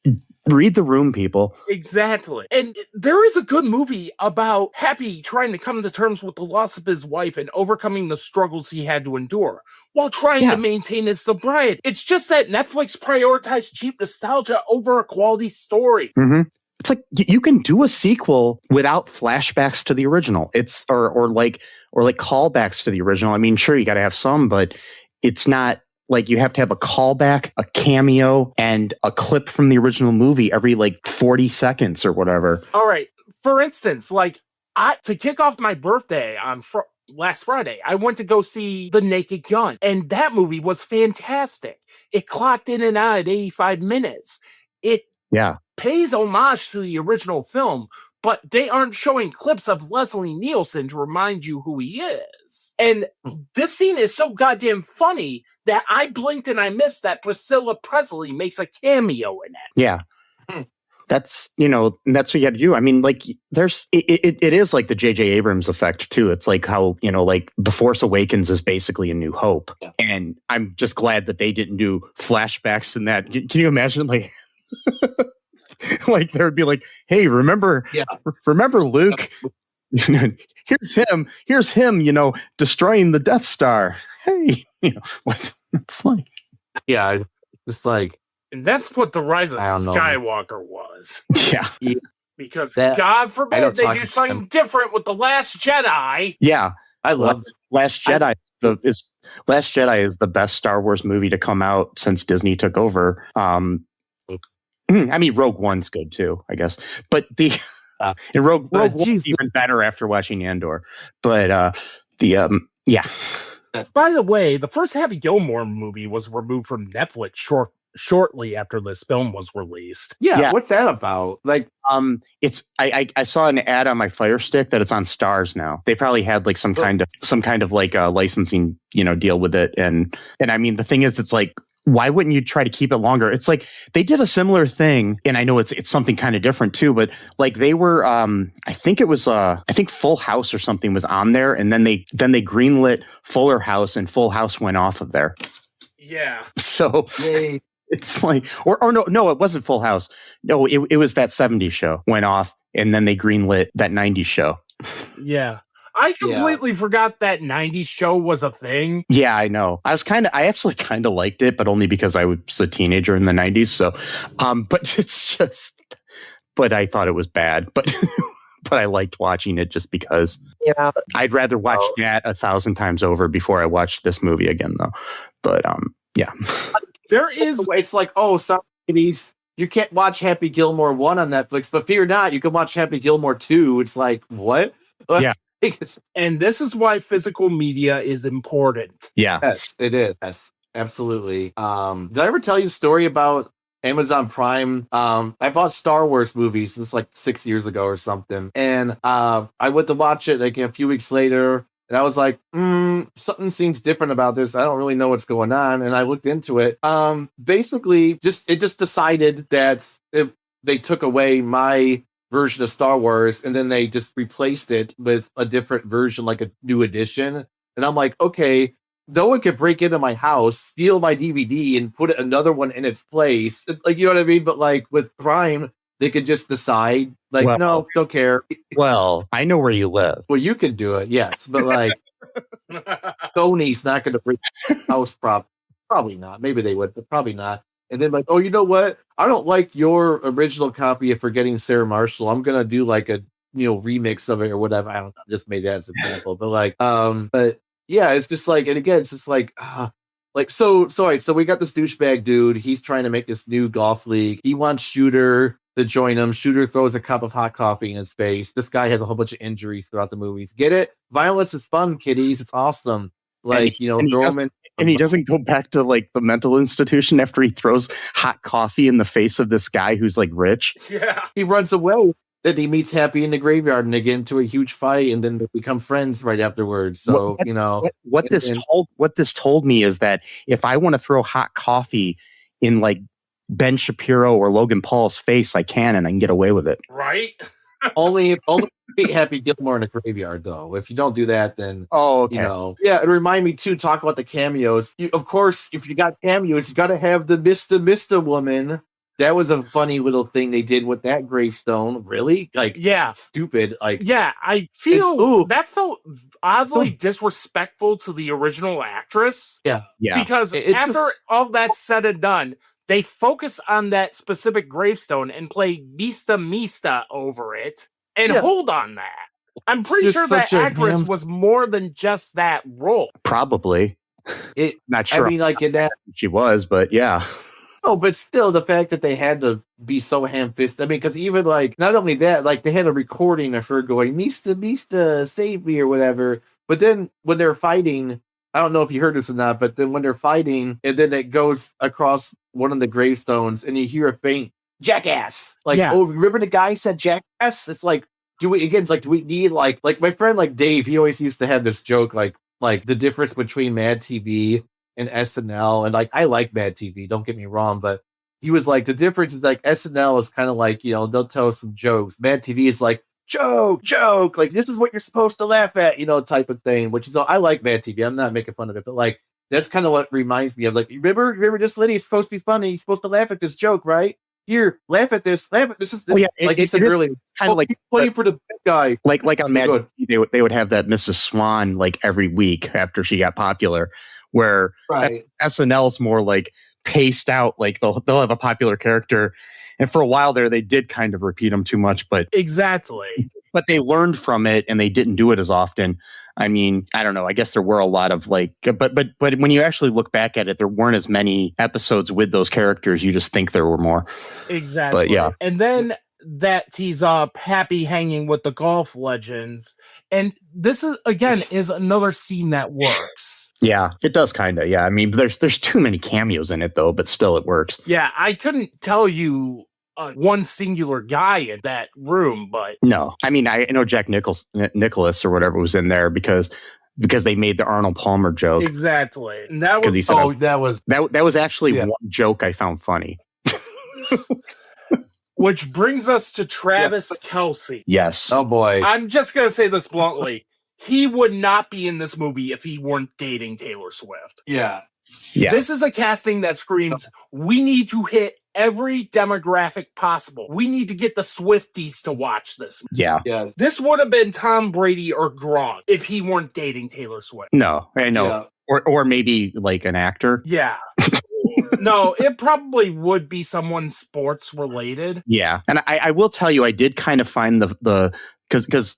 [SPEAKER 4] read the room, people.
[SPEAKER 6] Exactly. And there is a good movie about Happy trying to come to terms with the loss of his wife and overcoming the struggles he had to endure while trying to maintain his sobriety. It's just that Netflix prioritized cheap nostalgia over a quality story.
[SPEAKER 4] Mm-hmm. It's like you can do a sequel without flashbacks to the original. It's or like callbacks to the original. I mean, sure, you got to have some, but it's not like you have to have a callback, a cameo, and a clip from the original movie every like 40 seconds or whatever.
[SPEAKER 6] All right. For instance, to kick off my birthday on last Friday, I went to go see The Naked Gun, and that movie was fantastic. It clocked in and out at 85 minutes. It pays homage to the original film, but they aren't showing clips of Leslie Nielsen to remind you who he is. And this scene is so goddamn funny that I blinked and I missed that Priscilla Presley makes a cameo in it.
[SPEAKER 4] Yeah. That's, that's what you got to do. I mean, like it is like the J.J. Abrams effect too. It's like how, like The Force Awakens is basically A New Hope. Yeah. And I'm just glad that they didn't do flashbacks in that. Can you imagine like... like there would be like, hey, remember Luke? Here's him, destroying the Death Star. Hey, what it's like.
[SPEAKER 7] Yeah, just like,
[SPEAKER 6] and that's what the Rise of Skywalker was.
[SPEAKER 4] Yeah.
[SPEAKER 6] Because God forbid they do something different with The Last Jedi.
[SPEAKER 4] Yeah.
[SPEAKER 7] I love
[SPEAKER 4] Last Jedi is the best Star Wars movie to come out since Disney took over. I mean, Rogue One's good too, I guess. But and Rogue One's even better after watching Andor. But yeah.
[SPEAKER 6] By the way, the first Happy Gilmore movie was removed from Netflix shortly after this film was released.
[SPEAKER 5] Yeah, what's that about? Like,
[SPEAKER 4] it's I saw an ad on my Fire Stick that it's on Stars now. They probably had like some kind of like a licensing, deal with it. And I mean, the thing is, it's like, why wouldn't you try to keep it longer? It's like they did a similar thing, and I know it's something kind of different too, but like they were, I think Full House or something was on there, and then they greenlit Fuller House, and Full House went off of there.
[SPEAKER 6] Yeah.
[SPEAKER 4] So it's like, or no, it wasn't Full House. No, it was that 70s show went off, and then they greenlit that 90s show.
[SPEAKER 6] Yeah. I completely forgot that 90s show was a thing.
[SPEAKER 4] Yeah, I know. I actually kind of liked it, but only because I was a teenager in the 90s. So, but it's just, but I thought it was bad, but I liked watching it just because.
[SPEAKER 5] Yeah.
[SPEAKER 4] I'd rather watch that 1,000 times over before I watched this movie again, though. But, yeah.
[SPEAKER 5] It's like, sorry, ladies, you can't watch Happy Gilmore 1 on Netflix, but fear not, you can watch Happy Gilmore 2. It's like, what?
[SPEAKER 4] Yeah.
[SPEAKER 6] And this is why physical media is important.
[SPEAKER 4] Yeah.
[SPEAKER 5] Yes, it is. Yes, absolutely. Did I ever tell you a story about Amazon Prime? I bought Star Wars movies this like 6 years ago or something. And I went to watch it like a few weeks later. And I was like, something seems different about this. I don't really know what's going on. And I looked into it. Basically, it just decided that if they took away my version of Star Wars, and then they just replaced it with a different version, like a new edition. And I'm like, okay, no one could break into my house, steal my DVD, and put another one in its place. Like, you know what I mean? But like with Prime, they could just decide, like, no, don't care.
[SPEAKER 4] Well, I know where you live.
[SPEAKER 5] Well, you can do it, yes. But like, Sony's not going to break the house, probably not. Maybe they would, but probably not. And then like, oh, you know what? I don't like your original copy of Forgetting Sarah Marshall. I'm gonna do like a remix of it or whatever. I don't know. I just made that as an example. But like, but yeah, it's just like, and again, it's just like, like so all right, so we got this douchebag dude. He's trying to make this new golf league. He wants Shooter to join him. Shooter throws a cup of hot coffee in his face. This guy has a whole bunch of injuries throughout the movies. Get it? Violence is fun, kiddies. It's awesome. Like, throw him in.
[SPEAKER 4] And he doesn't go back to like the mental institution after he throws hot coffee in the face of this guy who's like rich.
[SPEAKER 6] Yeah.
[SPEAKER 5] He runs away. Then he meets Happy in the graveyard and they get into a huge fight and then they become friends right afterwards. So,
[SPEAKER 4] what this told me is that if I want to throw hot coffee in like Ben Shapiro or Logan Paul's face, I can, and I can get away with it.
[SPEAKER 6] Right?
[SPEAKER 5] only Happy Gilmore in a graveyard, though. If you don't do that, then
[SPEAKER 4] okay.
[SPEAKER 5] Yeah. It reminded me too. Talk about the cameos. Of course, if you got cameos, you got to have the Mr. woman. That was a funny little thing they did with that gravestone. Really, like, stupid. Like,
[SPEAKER 6] yeah, I feel that felt oddly disrespectful to the original actress.
[SPEAKER 5] Yeah.
[SPEAKER 6] Because after all that's said and done, they focus on that specific gravestone and play Mista over it and hold on that. I'm pretty sure that actress was more than just that role.
[SPEAKER 4] Probably. Not sure.
[SPEAKER 5] I mean, like in that
[SPEAKER 4] she was, but yeah.
[SPEAKER 5] Oh, but still, the fact that they had to be so ham-fisted. I mean, because even like, not only that, like they had a recording of her going, Mista, save me or whatever. But then when they're fighting, I don't know if you heard this or not, but then when they're fighting, and then it goes across one of the gravestones, and you hear a faint jackass. Like, oh, remember the guy said jackass? It's like, do we need like my friend like Dave? He always used to have this joke like the difference between Mad TV and SNL, and like I like Mad TV. Don't get me wrong, but he was like the difference is like SNL is kind of like they'll tell some jokes. Mad TV is like joke, like this is what you're supposed to laugh at, type of thing. Which is I like Mad TV. I'm not making fun of it, but like that's kind of what reminds me of like remember this lady? It's supposed to be funny. You're supposed to laugh at this joke, right? Here, laugh at this. This is like you said earlier.
[SPEAKER 4] Kind of like
[SPEAKER 5] playing for the bad guy.
[SPEAKER 4] Like on Mad TV, they would have that Mrs. Swan like every week after she got popular, where SNL's more like paced out. Like they'll have a popular character, and for a while there, they did kind of repeat them too much. But
[SPEAKER 6] exactly.
[SPEAKER 4] But they learned from it, and they didn't do it as often. I mean, I don't know. I guess there were a lot of like, but when you actually look back at it, there weren't as many episodes with those characters. You just think there were more.
[SPEAKER 6] Exactly.
[SPEAKER 4] But yeah.
[SPEAKER 6] And then that tees up Happy hanging with the golf legends. And this is another scene that works.
[SPEAKER 4] Yeah, it does kind of. Yeah, I mean, there's too many cameos in it though, but still it works.
[SPEAKER 6] Yeah, I couldn't tell you one singular guy in that room, but
[SPEAKER 4] no, I mean, I know Jack Nicholas or whatever was in there because they made the Arnold Palmer joke.
[SPEAKER 6] Exactly. And that was
[SPEAKER 7] that
[SPEAKER 4] was actually one joke I found funny.
[SPEAKER 6] Which brings us to Travis Kelce.
[SPEAKER 4] Yes.
[SPEAKER 7] Oh boy.
[SPEAKER 6] I'm just gonna say this bluntly. He would not be in this movie if he weren't dating Taylor Swift.
[SPEAKER 5] Yeah.
[SPEAKER 6] This is a casting that screams, we need to hit every demographic possible. We need to get the Swifties to watch this.
[SPEAKER 4] Yeah.
[SPEAKER 6] This would have been Tom Brady or Gronk if he weren't dating Taylor Swift.
[SPEAKER 4] No, I know.
[SPEAKER 5] Yeah.
[SPEAKER 4] Or maybe like an actor.
[SPEAKER 6] Yeah. No, it probably would be someone sports related.
[SPEAKER 4] Yeah. And I will tell you, I did kind of find because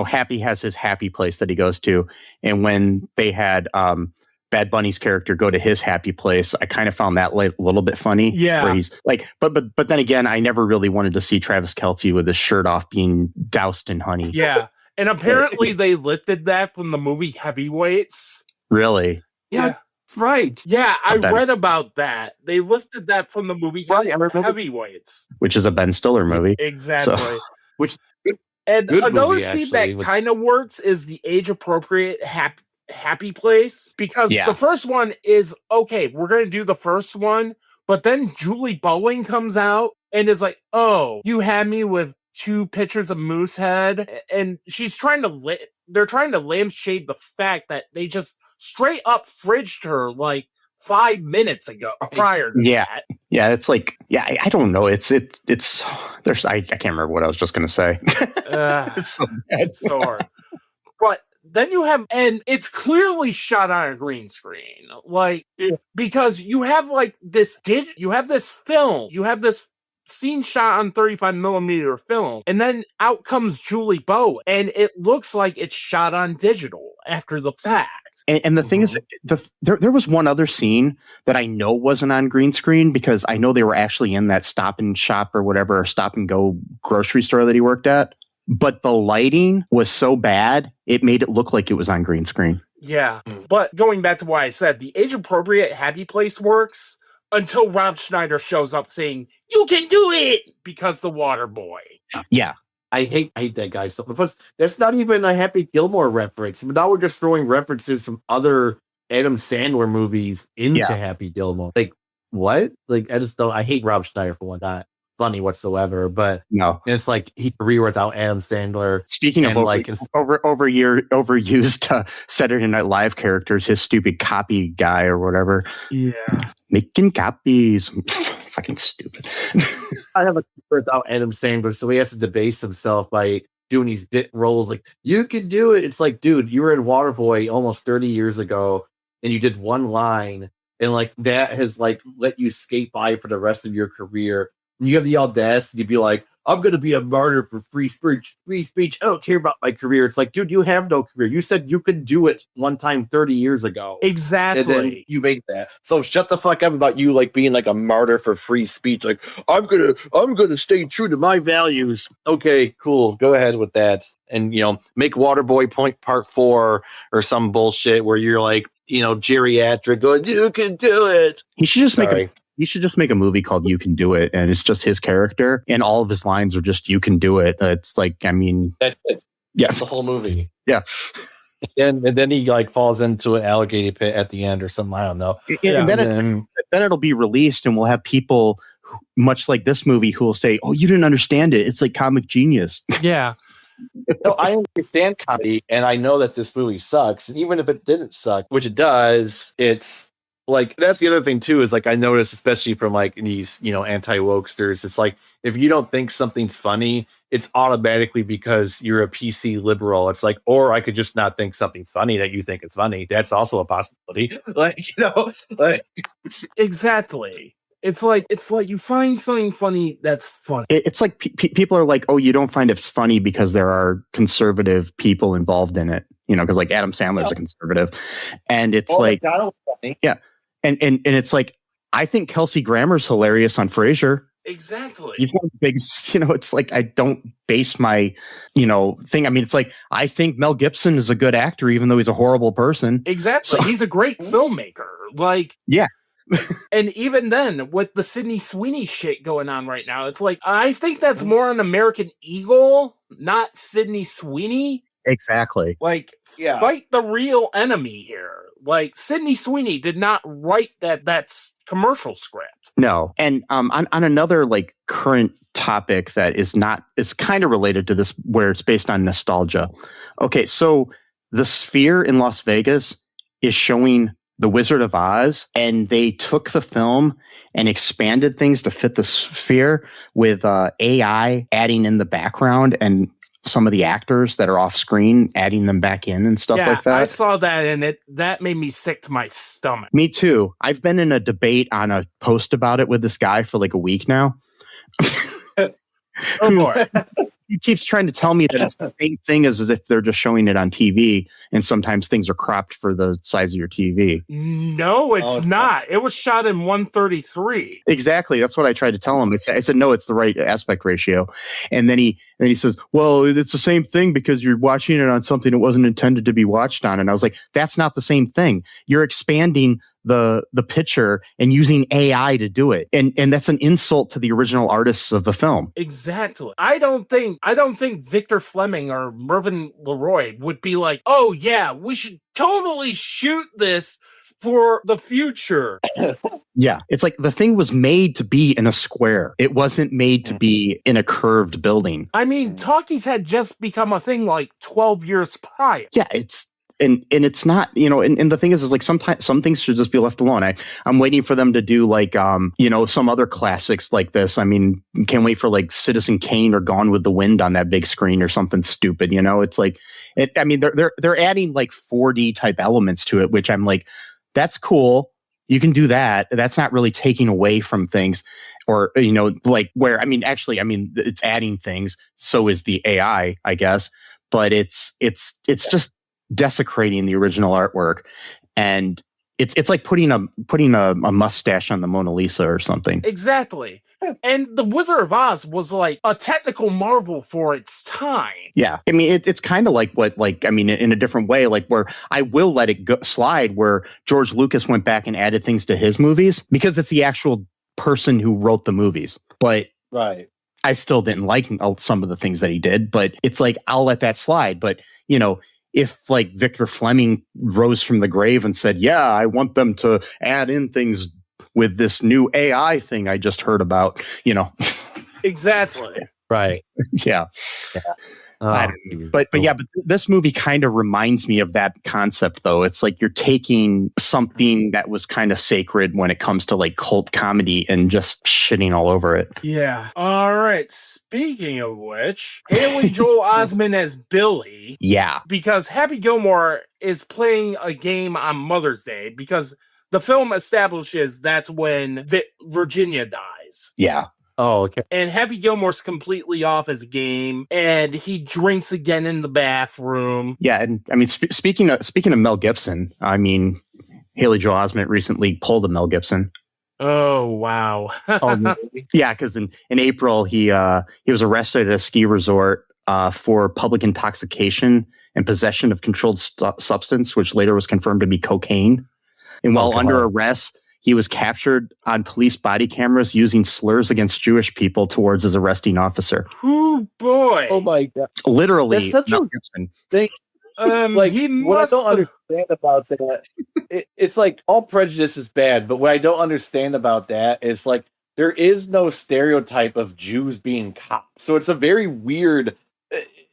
[SPEAKER 4] Happy has his happy place that he goes to. And when they had Bad Bunny's character go to his happy place, I kind of found that like a little bit funny.
[SPEAKER 6] Yeah.
[SPEAKER 4] Where he's like, but then again, I never really wanted to see Travis Kelce with his shirt off being doused in honey.
[SPEAKER 6] Yeah. And apparently they lifted that from the movie Heavyweights.
[SPEAKER 4] Really?
[SPEAKER 5] Yeah. That's right.
[SPEAKER 6] Yeah, I read about that. They lifted that from the movie Heavyweights.
[SPEAKER 4] Which is a Ben Stiller movie.
[SPEAKER 6] Exactly.
[SPEAKER 4] So.
[SPEAKER 7] Which
[SPEAKER 6] and
[SPEAKER 7] good
[SPEAKER 6] another
[SPEAKER 7] movie,
[SPEAKER 6] scene
[SPEAKER 7] actually,
[SPEAKER 6] that kind of works is the age-appropriate happy place. Because the first one is, okay, we're going to do the first one, but then Julie Bowen comes out and is like, oh, you had me with 2 pictures of Moosehead. And she's trying to they're trying to lampshade the fact that they just straight up fridged her like 5 minutes ago prior to that.
[SPEAKER 4] Yeah, it's like, I don't know. It's there's I can't remember what I was just gonna say. It's so bad.
[SPEAKER 6] It's so hard. But then you have, and it's clearly shot on a green screen, like because you have like this you have this film, you have this scene shot on 35mm film, and then out comes Julie Bowen, and it looks like it's shot on digital after the fact.
[SPEAKER 4] And the thing is, there was one other scene that I know wasn't on green screen because I know they were actually in that Stop and Shop or whatever, or Stop and Go grocery store that he worked at. But the lighting was so bad, it made it look like it was on green screen.
[SPEAKER 6] Yeah. But going back to what I said, the age-appropriate happy place works until Rob Schneider shows up saying, you can do it, because the water boy.
[SPEAKER 4] Yeah.
[SPEAKER 7] I hate that guy so much. Plus, that's not even a Happy Gilmore reference. But now we're just throwing references from other Adam Sandler movies into Happy Gilmore. Like, what? Like, I hate Rob Schneider for one. Not funny whatsoever. But
[SPEAKER 4] no,
[SPEAKER 7] it's like he career without Adam Sandler.
[SPEAKER 4] Speaking of overused Saturday Night Live characters, his stupid copy guy or whatever.
[SPEAKER 6] Yeah,
[SPEAKER 4] making copies. Fucking stupid.
[SPEAKER 7] I have a without Adam Sandler, so he has to debase himself by doing these bit roles. Like, you can do it. It's like, dude, you were in Waterboy almost 30 years ago, and you did one line, and like that has like let you skate by for the rest of your career. And you have the audacity to be like, I'm going to be a martyr for free speech. I don't care about my career. It's like, dude, you have no career. You said you could do it one time 30 years ago.
[SPEAKER 6] Exactly.
[SPEAKER 7] And then you made that. So shut the fuck up about you like being like a martyr for free speech. Like, I'm gonna stay true to my values. Okay, cool. Go ahead with that. And make Waterboy Part 4 or some bullshit where you're like, geriatric going, you can do it.
[SPEAKER 4] He should just make a movie called You Can Do It, and it's just his character, and all of his lines are just "You can do it." It's like, I mean,
[SPEAKER 7] that's it.
[SPEAKER 4] Yeah,
[SPEAKER 7] that's the whole movie.
[SPEAKER 4] Yeah,
[SPEAKER 7] and then he like falls into an alligator pit at the end or something. I don't know.
[SPEAKER 4] And then it'll be released, and we'll have people much like this movie who will say, "Oh, you didn't understand it. It's like comic genius."
[SPEAKER 6] Yeah.
[SPEAKER 7] No, I understand comedy, and I know that this movie sucks. And even if it didn't suck, which it does, it's like, that's the other thing too, is like, I notice, especially from like these, anti-wokesters, it's like, if you don't think something's funny, it's automatically because you're a PC liberal. It's like, or I could just not think something's funny that you think it's funny. That's also a possibility. Like,
[SPEAKER 6] Exactly. It's like you find something funny that's funny.
[SPEAKER 4] It's like people are like, oh, you don't find it funny because there are conservative people involved in it, you know, because like Adam Sandler's a conservative, and it's like, yeah, and it's like, I think Kelsey Grammer's hilarious on Frasier.
[SPEAKER 6] Exactly.
[SPEAKER 4] He's one of the biggest, you know, it's like, I don't base my, you know, thing. I mean, it's like, I think Mel Gibson is a good actor, even though he's a horrible person.
[SPEAKER 6] Exactly. So, he's a great filmmaker. Like,
[SPEAKER 4] yeah.
[SPEAKER 6] And even then, with the Sydney Sweeney shit going on right now, it's like, I think that's more an American Eagle, not Sydney Sweeney.
[SPEAKER 4] Exactly.
[SPEAKER 6] Like, fight the real enemy here. Like, Sydney Sweeney did not write that's commercial script.
[SPEAKER 4] No. And on another like current topic that is kind of related to this, where it's based on nostalgia. Okay, so the Sphere in Las Vegas is showing The Wizard of Oz, and they took the film and expanded things to fit the Sphere with AI adding in the background and some of the actors that are off screen, adding them back in and stuff like that.
[SPEAKER 6] I saw that, and that made me sick to my stomach.
[SPEAKER 4] Me too. I've been in a debate on a post about it with this guy for like a week now.
[SPEAKER 6] Oh boy.
[SPEAKER 4] He keeps trying to tell me that it's the same thing as if they're just showing it on TV, and sometimes things are cropped for the size of your TV.
[SPEAKER 6] No, it's not. It was shot in 133.
[SPEAKER 4] Exactly. That's what I tried to tell him. I said, no, it's the right aspect ratio. And then he says, well, it's the same thing because you're watching it on something that wasn't intended to be watched on. And I was like, that's not the same thing. You're expanding the picture and using AI to do it. And that's an insult to the original artists of the film.
[SPEAKER 6] Exactly. I don't think Victor Fleming or Mervyn LeRoy would be like, oh yeah, we should totally shoot this for the future.
[SPEAKER 4] Yeah. It's like the thing was made to be in a square. It wasn't made to be in a curved building.
[SPEAKER 6] I mean, talkies had just become a thing like 12 years prior.
[SPEAKER 4] Yeah, and it's not, you know, and the thing is like sometimes some things should just be left alone. I'm waiting for them to do like, you know, some other classics like this. I mean, can't wait for like Citizen Kane or Gone with the Wind on that big screen or something stupid, you know. It's like, I mean, they're adding like 4D type elements to it, which I'm like, that's cool. You can do that. That's not really taking away from things, or, you know, like where, I mean, actually, I mean, it's adding things. So is the AI, I guess, but it's just desecrating the original artwork, and it's like putting a mustache on the Mona Lisa or something.
[SPEAKER 6] Exactly. And The Wizard of Oz was like a technical marvel for its time.
[SPEAKER 4] Yeah, I mean it's kind of like what, like, I mean, in a different way, like where I will let it slide, where George Lucas went back and added things to his movies because it's the actual person who wrote the movies, but
[SPEAKER 7] right.
[SPEAKER 4] I still didn't like some of the things that he did, but it's like I'll let that slide. But you know, if like Victor Fleming rose from the grave and said, yeah, I want them to add in things with this new AI thing I just heard about, you know.
[SPEAKER 6] Exactly.
[SPEAKER 7] Right.
[SPEAKER 4] Yeah. But yeah, but this movie kind of reminds me of that concept, though. It's like you're taking something that was kind of sacred when it comes to like cult comedy and just shitting all over it.
[SPEAKER 6] Yeah. All right. Speaking of which, Haley Joel Osment as Billy.
[SPEAKER 4] Yeah.
[SPEAKER 6] Because Happy Gilmore is playing a game on Mother's Day because the film establishes that's when Virginia dies.
[SPEAKER 4] Yeah.
[SPEAKER 7] Oh, okay.
[SPEAKER 6] And Happy Gilmore's completely off his game, and he drinks again in the bathroom.
[SPEAKER 4] Yeah, and I mean, speaking of Mel Gibson, I mean, Haley Joel Osment recently pulled a Mel Gibson.
[SPEAKER 6] Oh wow!
[SPEAKER 4] Yeah, because in April he was arrested at a ski resort for public intoxication and possession of controlled substance, which later was confirmed to be cocaine. And while under arrest, he was captured on police body cameras using slurs against Jewish people towards his arresting officer.
[SPEAKER 6] Oh boy!
[SPEAKER 7] Oh my god!
[SPEAKER 4] Literally,
[SPEAKER 7] that's such
[SPEAKER 4] Mel
[SPEAKER 7] a
[SPEAKER 4] Gibson.
[SPEAKER 7] thing. Like what I don't understand about that, it's like all prejudice is bad, but what I don't understand about that is like there is no stereotype of Jews being cops, so it's a very weird.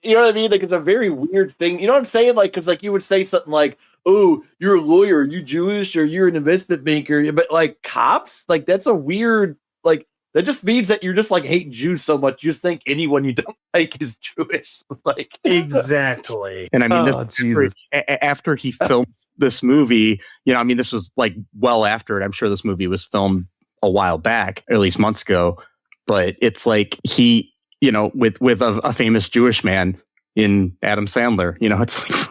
[SPEAKER 7] You know what I mean? Like it's a very weird thing. You know what I'm saying? Like because like you would say something like, "Oh, you're a lawyer, you Jewish, or you're an investment banker," but like cops, like that's a weird like. That just means that you're just like hate Jews so much. You just think anyone you don't like is Jewish. Like
[SPEAKER 6] exactly.
[SPEAKER 4] And I mean, after he filmed this movie, you know, I mean, this was like well after it. I'm sure this movie was filmed a while back, or at least months ago. But it's like he, with a famous Jewish man in Adam Sandler, it's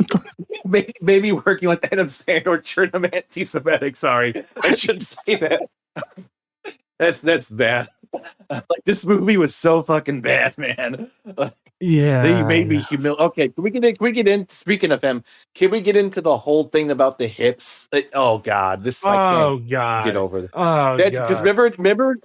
[SPEAKER 4] like
[SPEAKER 7] maybe working with Adam Sandler or turn him anti-Semitic. Sorry, I shouldn't say that. That's bad. Like, this movie was so fucking bad, man.
[SPEAKER 6] Yeah,
[SPEAKER 7] They made me humiliated. Okay, can we get in? Speaking of him, can we get into the whole thing about the hips? Oh God, I can't get over this.
[SPEAKER 6] Oh,
[SPEAKER 7] Because remember,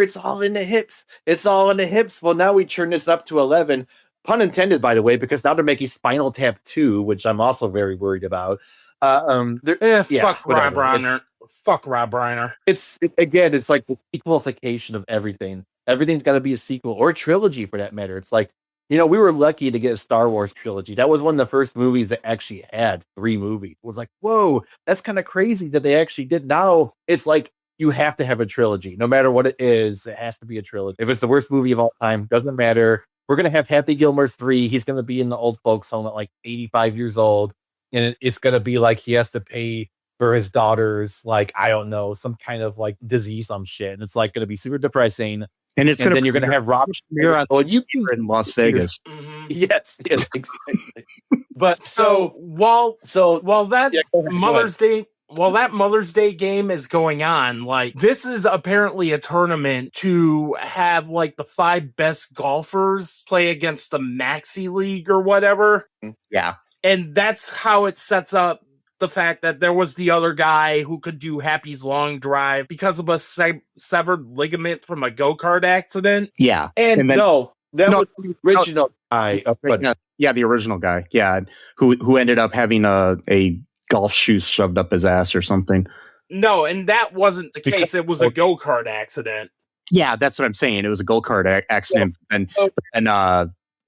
[SPEAKER 7] it's all in the hips. It's all in the hips. Well, now we turn this up to 11. Pun intended, by the way, because now they're making Spinal Tap 2, which I'm also very worried about.
[SPEAKER 6] Fuck Rob Reiner. Fuck Rob Reiner.
[SPEAKER 7] It's like the equalification of everything. Everything's got to be a sequel or a trilogy for that matter. It's like, we were lucky to get a Star Wars trilogy. That was one of the first movies that actually had 3 movies. It was like, whoa, that's kind of crazy that they actually did. Now it's like, you have to have a trilogy. No matter what it is, it has to be a trilogy. If it's the worst movie of all time, doesn't matter. We're going to have Happy Gilmore 3. He's going to be in the old folks home at like 85 years old. And it's going to be like he has to pay for his daughter's, like, I don't know, some kind of like disease, some shit. And it's like going to be super depressing.
[SPEAKER 4] And then you're
[SPEAKER 7] going to have Rob
[SPEAKER 4] in Las Vegas.
[SPEAKER 6] Mm-hmm.
[SPEAKER 7] Yes, exactly. But
[SPEAKER 6] while that Mother's Day game is going on, like, this is apparently a tournament to have like the 5 best golfers play against the Maxi League or whatever.
[SPEAKER 4] Yeah.
[SPEAKER 6] And that's how it sets up the fact that there was the other guy who could do Happy's long drive because of a severed ligament from a go-kart accident.
[SPEAKER 4] Yeah.
[SPEAKER 7] And then, that was the original guy.
[SPEAKER 4] The original guy. Yeah. Who ended up having a golf shoe shoved up his ass or something.
[SPEAKER 6] No, and that wasn't the case. It was a go-kart accident.
[SPEAKER 4] Yeah, that's what I'm saying. It was a go-kart accident. And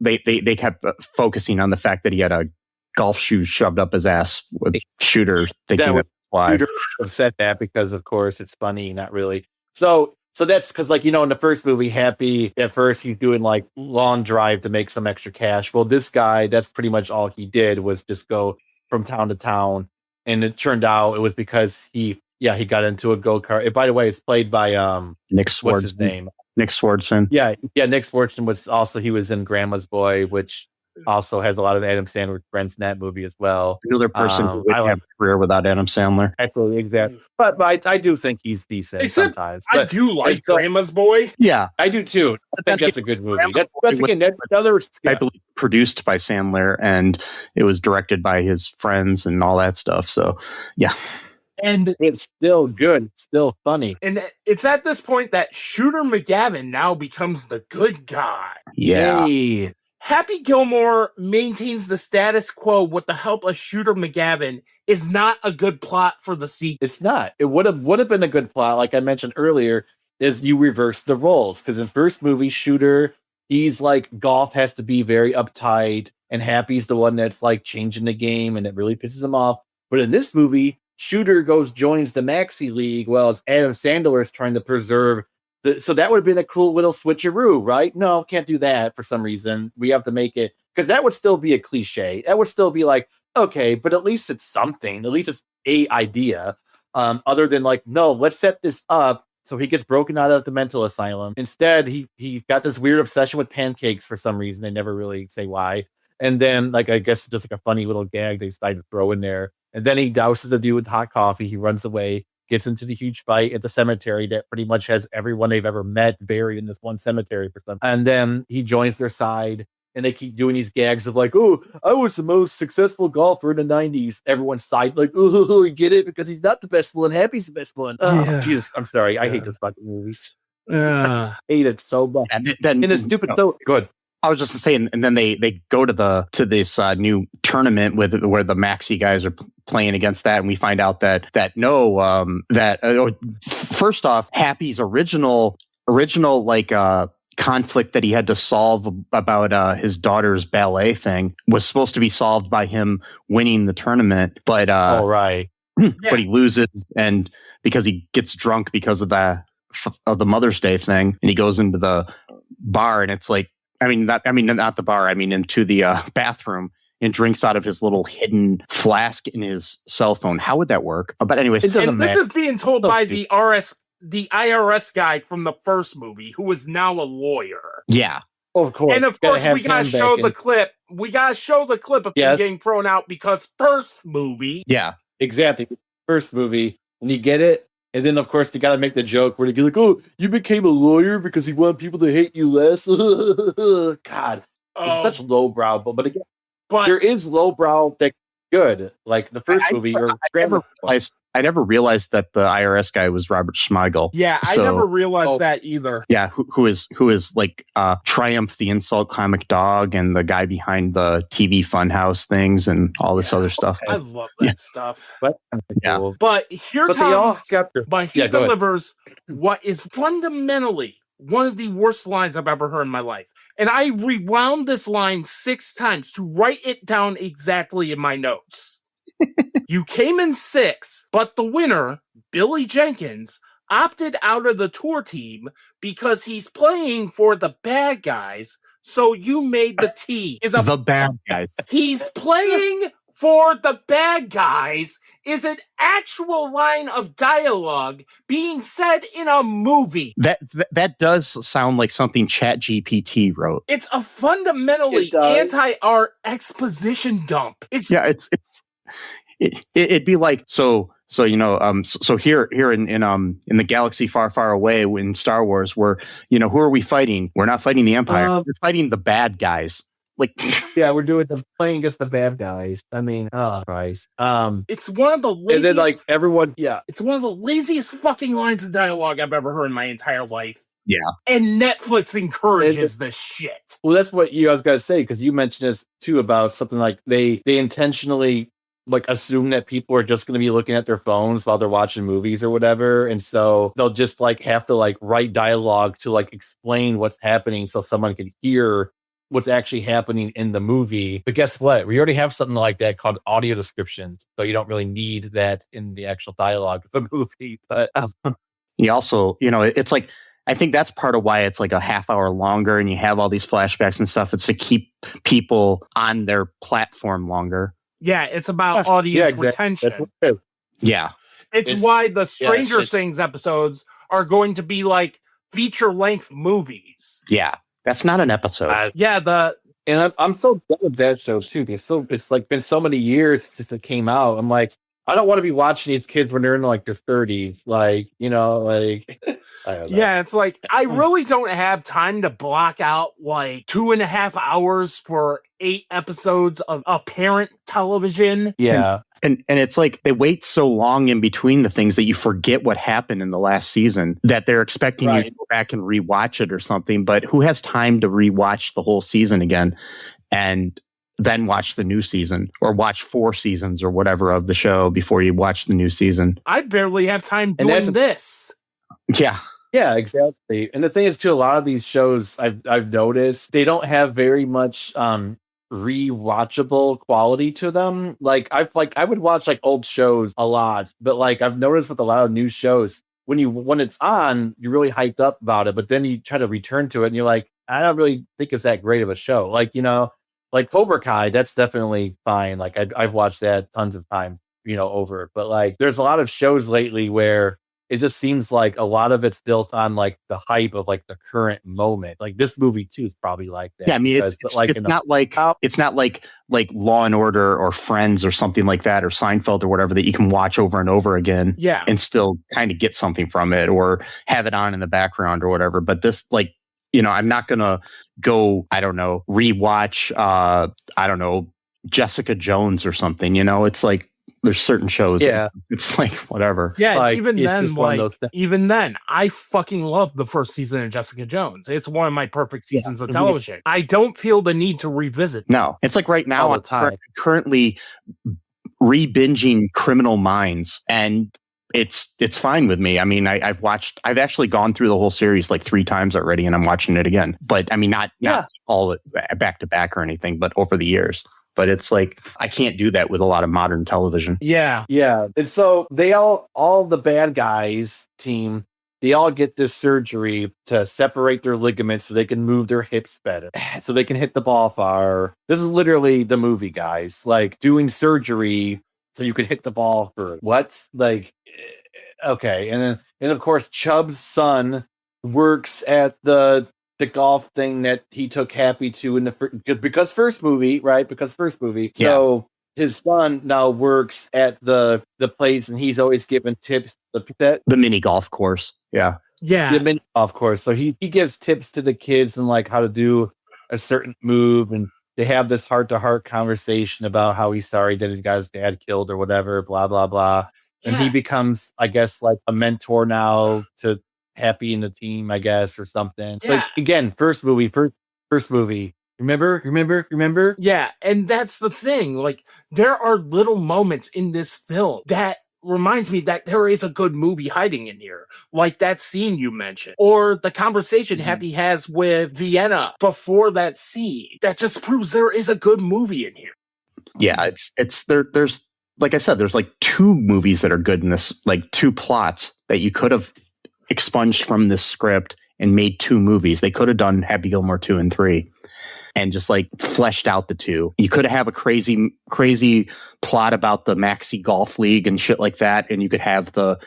[SPEAKER 4] they kept focusing on the fact that he had a golf shoe shoved up his ass with Shooter, thinking that's why.
[SPEAKER 7] Shooter said that because, of course, it's funny, not really. So that's because, like, in the first movie, Happy, at first he's doing like long drive to make some extra cash. Well, this guy, that's pretty much all he did was just go from town to town. And it turned out it was because he got into a go-kart. And by the way, it's played by
[SPEAKER 4] Nick Swardson.
[SPEAKER 7] What's his name?
[SPEAKER 4] Nick Swardson.
[SPEAKER 7] Yeah, Nick Swardson he was in Grandma's Boy, which also has a lot of Adam Sandler friends in that movie as well.
[SPEAKER 4] Another person who would have a career without Adam Sandler.
[SPEAKER 7] Absolutely, exactly. But I do think he's decent sometimes.
[SPEAKER 6] I do like Grandma's Boy.
[SPEAKER 4] Yeah,
[SPEAKER 7] I do too. I think that's a good movie. That's again another.
[SPEAKER 4] I believe produced by Sandler, and it was directed by his friends and all that stuff. So, yeah.
[SPEAKER 7] And it's still good. It's still funny.
[SPEAKER 6] And it's at this point that Shooter McGavin now becomes the good guy.
[SPEAKER 4] Yeah.
[SPEAKER 7] Hey.
[SPEAKER 6] Happy Gilmore maintains the status quo with the help of Shooter McGavin is not a good plot for the sequel.
[SPEAKER 7] It's not. It would have been a good plot, like I mentioned earlier, is you reverse the roles. Because in first movie, Shooter, he's like, golf has to be very uptight, and Happy's the one that's like changing the game, and it really pisses him off. But in this movie, Shooter joins the Maxi League, while as Adam Sandler is trying to preserve. So that would have been a cool little switcheroo, right? No, can't do that for some reason. We have to make it, because that would still be a cliche. That would still be like, okay, but at least it's something. At least it's a idea. Other than like, no, let's set this up so he gets broken out of the mental asylum. Instead, he's got this weird obsession with pancakes for some reason. They never really say why. And then, like, I guess just like a funny little gag they decided to throw in there. And then he douses the dude with hot coffee. He runs away. Gets into the huge fight at the cemetery that pretty much has everyone they've ever met buried in this one cemetery for some. And then he joins their side, and they keep doing these gags of like, "Oh, I was the most successful golfer in the '90s." Everyone's side like, "Oh, you get it?" Because he's not the best one. Happy's the best one. Oh, Jesus, I'm sorry. I hate those fucking movies. I hate it so much.
[SPEAKER 4] And then
[SPEAKER 7] it's stupid. So good.
[SPEAKER 4] I was just saying, and then they go to this new tournament where the Maxi guys are playing against that, and we find out that first off, Happy's original like conflict that he had to solve about his daughter's ballet thing was supposed to be solved by him winning the tournament, but
[SPEAKER 7] right,
[SPEAKER 4] but he loses, and because he gets drunk because of the Mother's Day thing, and he goes into the bar, and it's like. Not the bar. Into the bathroom and drinks out of his little hidden flask in his cell phone. How would that work? But anyways,
[SPEAKER 6] this is being told by the the IRS guy from the first movie who is now a lawyer.
[SPEAKER 4] Yeah.
[SPEAKER 7] Of course.
[SPEAKER 6] And of course, we gotta show the clip. We gotta show the clip of him getting thrown out because first movie.
[SPEAKER 4] Yeah.
[SPEAKER 7] Exactly. First movie. And you get it. And then, of course, they got to make the joke where they're like, oh, you became a lawyer because you want people to hate you less. God. It's such lowbrow. But again, there is lowbrow that good. Like the first movie.
[SPEAKER 4] I never realized that the IRS guy was Robert Smigel.
[SPEAKER 6] Yeah, I never realized that either.
[SPEAKER 4] Yeah, who is like Triumph the Insult Comic Dog and the guy behind the TV Funhouse things and all this other stuff.
[SPEAKER 6] I love that stuff.
[SPEAKER 7] But
[SPEAKER 6] he delivers what is fundamentally one of the worst lines I've ever heard in my life. And I rewound this line 6 times to write it down exactly in my notes. You came in 6th, but the winner, Billy Jenkins, opted out of the tour team because he's playing for the bad guys, so you made the team.
[SPEAKER 4] The bad guys.
[SPEAKER 6] He's playing for the bad guys is an actual line of dialogue being said in a movie.
[SPEAKER 4] That does sound like something ChatGPT wrote.
[SPEAKER 6] It's a fundamentally anti-art exposition dump.
[SPEAKER 4] It'd be like so here in the galaxy far away in Star Wars, where who are we fighting? We're not fighting the Empire. We're fighting the bad guys. Like
[SPEAKER 7] we're playing against the bad guys. I mean, oh Christ.
[SPEAKER 6] It's one of the laziest.
[SPEAKER 7] And then everyone,
[SPEAKER 6] it's one of the laziest fucking lines of dialogue I've ever heard in my entire life.
[SPEAKER 4] Yeah.
[SPEAKER 6] And Netflix encourages this shit.
[SPEAKER 7] Well, that's what I was gonna say, because you mentioned this too about something like they intentionally assume that people are just going to be looking at their phones while they're watching movies or whatever, and so they'll just have to write dialogue to explain what's happening so someone can hear what's actually happening in the movie. But guess what? We already have something like that called audio descriptions, so you don't really need that in the actual dialogue of the movie. But
[SPEAKER 4] you also, it's I think that's part of why it's a half hour longer and you have all these flashbacks and stuff. It's to keep people on their platform longer.
[SPEAKER 6] Yeah, it's about audience retention.
[SPEAKER 4] Yeah.
[SPEAKER 6] It's why the Stranger Things episodes are going to be feature-length movies.
[SPEAKER 4] Yeah, that's not an episode.
[SPEAKER 7] And I'm so done with that show too. It's been so many years since it came out. I'm like, I don't want to be watching these kids when they're in their 30s. I don't know.
[SPEAKER 6] Yeah, it's I really don't have time to block out 2.5 hours for 8 episodes of apparent television.
[SPEAKER 7] Yeah.
[SPEAKER 4] And it's they wait so long in between the things that you forget what happened in the last season that they're expecting you to go back and rewatch it or something. But who has time to rewatch the whole season again and then watch the new season or watch 4 seasons or whatever of the show before you watch the new season?
[SPEAKER 6] I barely have time doing this.
[SPEAKER 4] Yeah.
[SPEAKER 7] Yeah, exactly. And the thing is, too, a lot of these shows I've noticed they don't have very much rewatchable quality to them. I would watch old shows a lot, but I've noticed with a lot of new shows, when it's on, you're really hyped up about it, but then you try to return to it and you're like, I don't really think it's that great of a show. Cobra Kai, that's definitely fine. I've watched that tons of times, over. But there's a lot of shows lately where it just seems like a lot of it's built on the hype of the current moment. This movie too is probably like that.
[SPEAKER 4] Yeah, I mean it's not like Law and Order or Friends or something like that or Seinfeld or whatever that you can watch over and over again.
[SPEAKER 6] Yeah,
[SPEAKER 4] and still kind of get something from it or have it on in the background or whatever. But this I'm not gonna go, I don't know, rewatch Jessica Jones or something. It's there's certain shows.
[SPEAKER 7] Yeah.
[SPEAKER 4] It's whatever.
[SPEAKER 6] Yeah. Even then, I fucking love the first season of Jessica Jones. It's one of my perfect seasons of television. I don't feel the need to revisit.
[SPEAKER 4] No, it's right now I'm currently re-binging Criminal Minds, and it's fine with me. I mean, I've actually gone through the whole series 3 times already, and I'm watching it again. But I mean, not all back to back or anything, but over the years. But it's I can't do that with a lot of modern television.
[SPEAKER 6] Yeah.
[SPEAKER 7] Yeah. And so they all the bad guys team, they all get this surgery to separate their ligaments so they can move their hips better, so they can hit the ball far. This is literally the movie, guys. Doing surgery so you can hit the ball for what? Okay, and of course Chubb's son works at the golf thing that he took Happy to in because first movie, right? Because first movie.
[SPEAKER 4] Yeah.
[SPEAKER 7] So his son now works at the place, and he's always giving tips.
[SPEAKER 4] The mini golf course. Yeah.
[SPEAKER 6] Yeah.
[SPEAKER 7] The mini golf course. So he gives tips to the kids and like how to do a certain move, and they have this heart-to-heart conversation about how he's sorry that he got his dad killed or whatever, blah blah blah. And he becomes, I guess, like a mentor now to Happy and the team, I guess, or something.
[SPEAKER 6] Yeah.
[SPEAKER 7] Like again, first movie. Remember?
[SPEAKER 6] Yeah, and that's the thing. Like, there are little moments in this film that reminds me that there is a good movie hiding in here. Like that scene you mentioned, or the conversation Happy has with Vienna before that scene. That just proves there is a good movie in here.
[SPEAKER 4] Yeah, it's there's like I said, there's like 2 movies that are good in this, like 2 plots that you could have expunged from this script and made 2 movies. They could have done Happy Gilmore 2 and 3 and just like fleshed out the 2. You could have a crazy plot about the Maxi Golf League and shit like that. And you could have the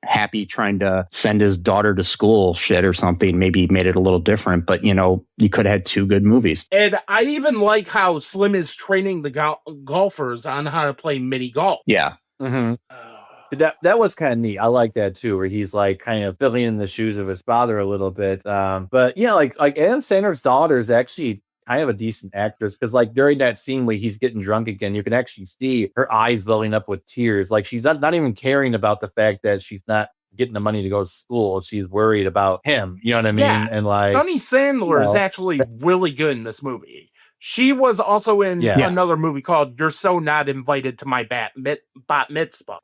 [SPEAKER 4] Happy trying to send his daughter to school shit or something. Maybe made it a little different, but you could have had 2 good movies.
[SPEAKER 6] And I even like how Slim is training the golfers on how to play mini golf.
[SPEAKER 4] Yeah.
[SPEAKER 7] Mm-hmm. That was kind of neat. I like that too, where he's like kind of filling in the shoes of his father a little bit. But yeah, like Adam Sandler's daughter is actually kind of a decent actress, because like during that scene where he's getting drunk again, you can actually see her eyes welling up with tears. Like she's not even caring about the fact that she's not getting the money to go to school. She's worried about him. You know what I mean?
[SPEAKER 6] Yeah,
[SPEAKER 7] and like
[SPEAKER 6] Sunny Sandler is actually really good in this movie. She was also in another movie called You're So Not Invited to My Bat Mitzvah.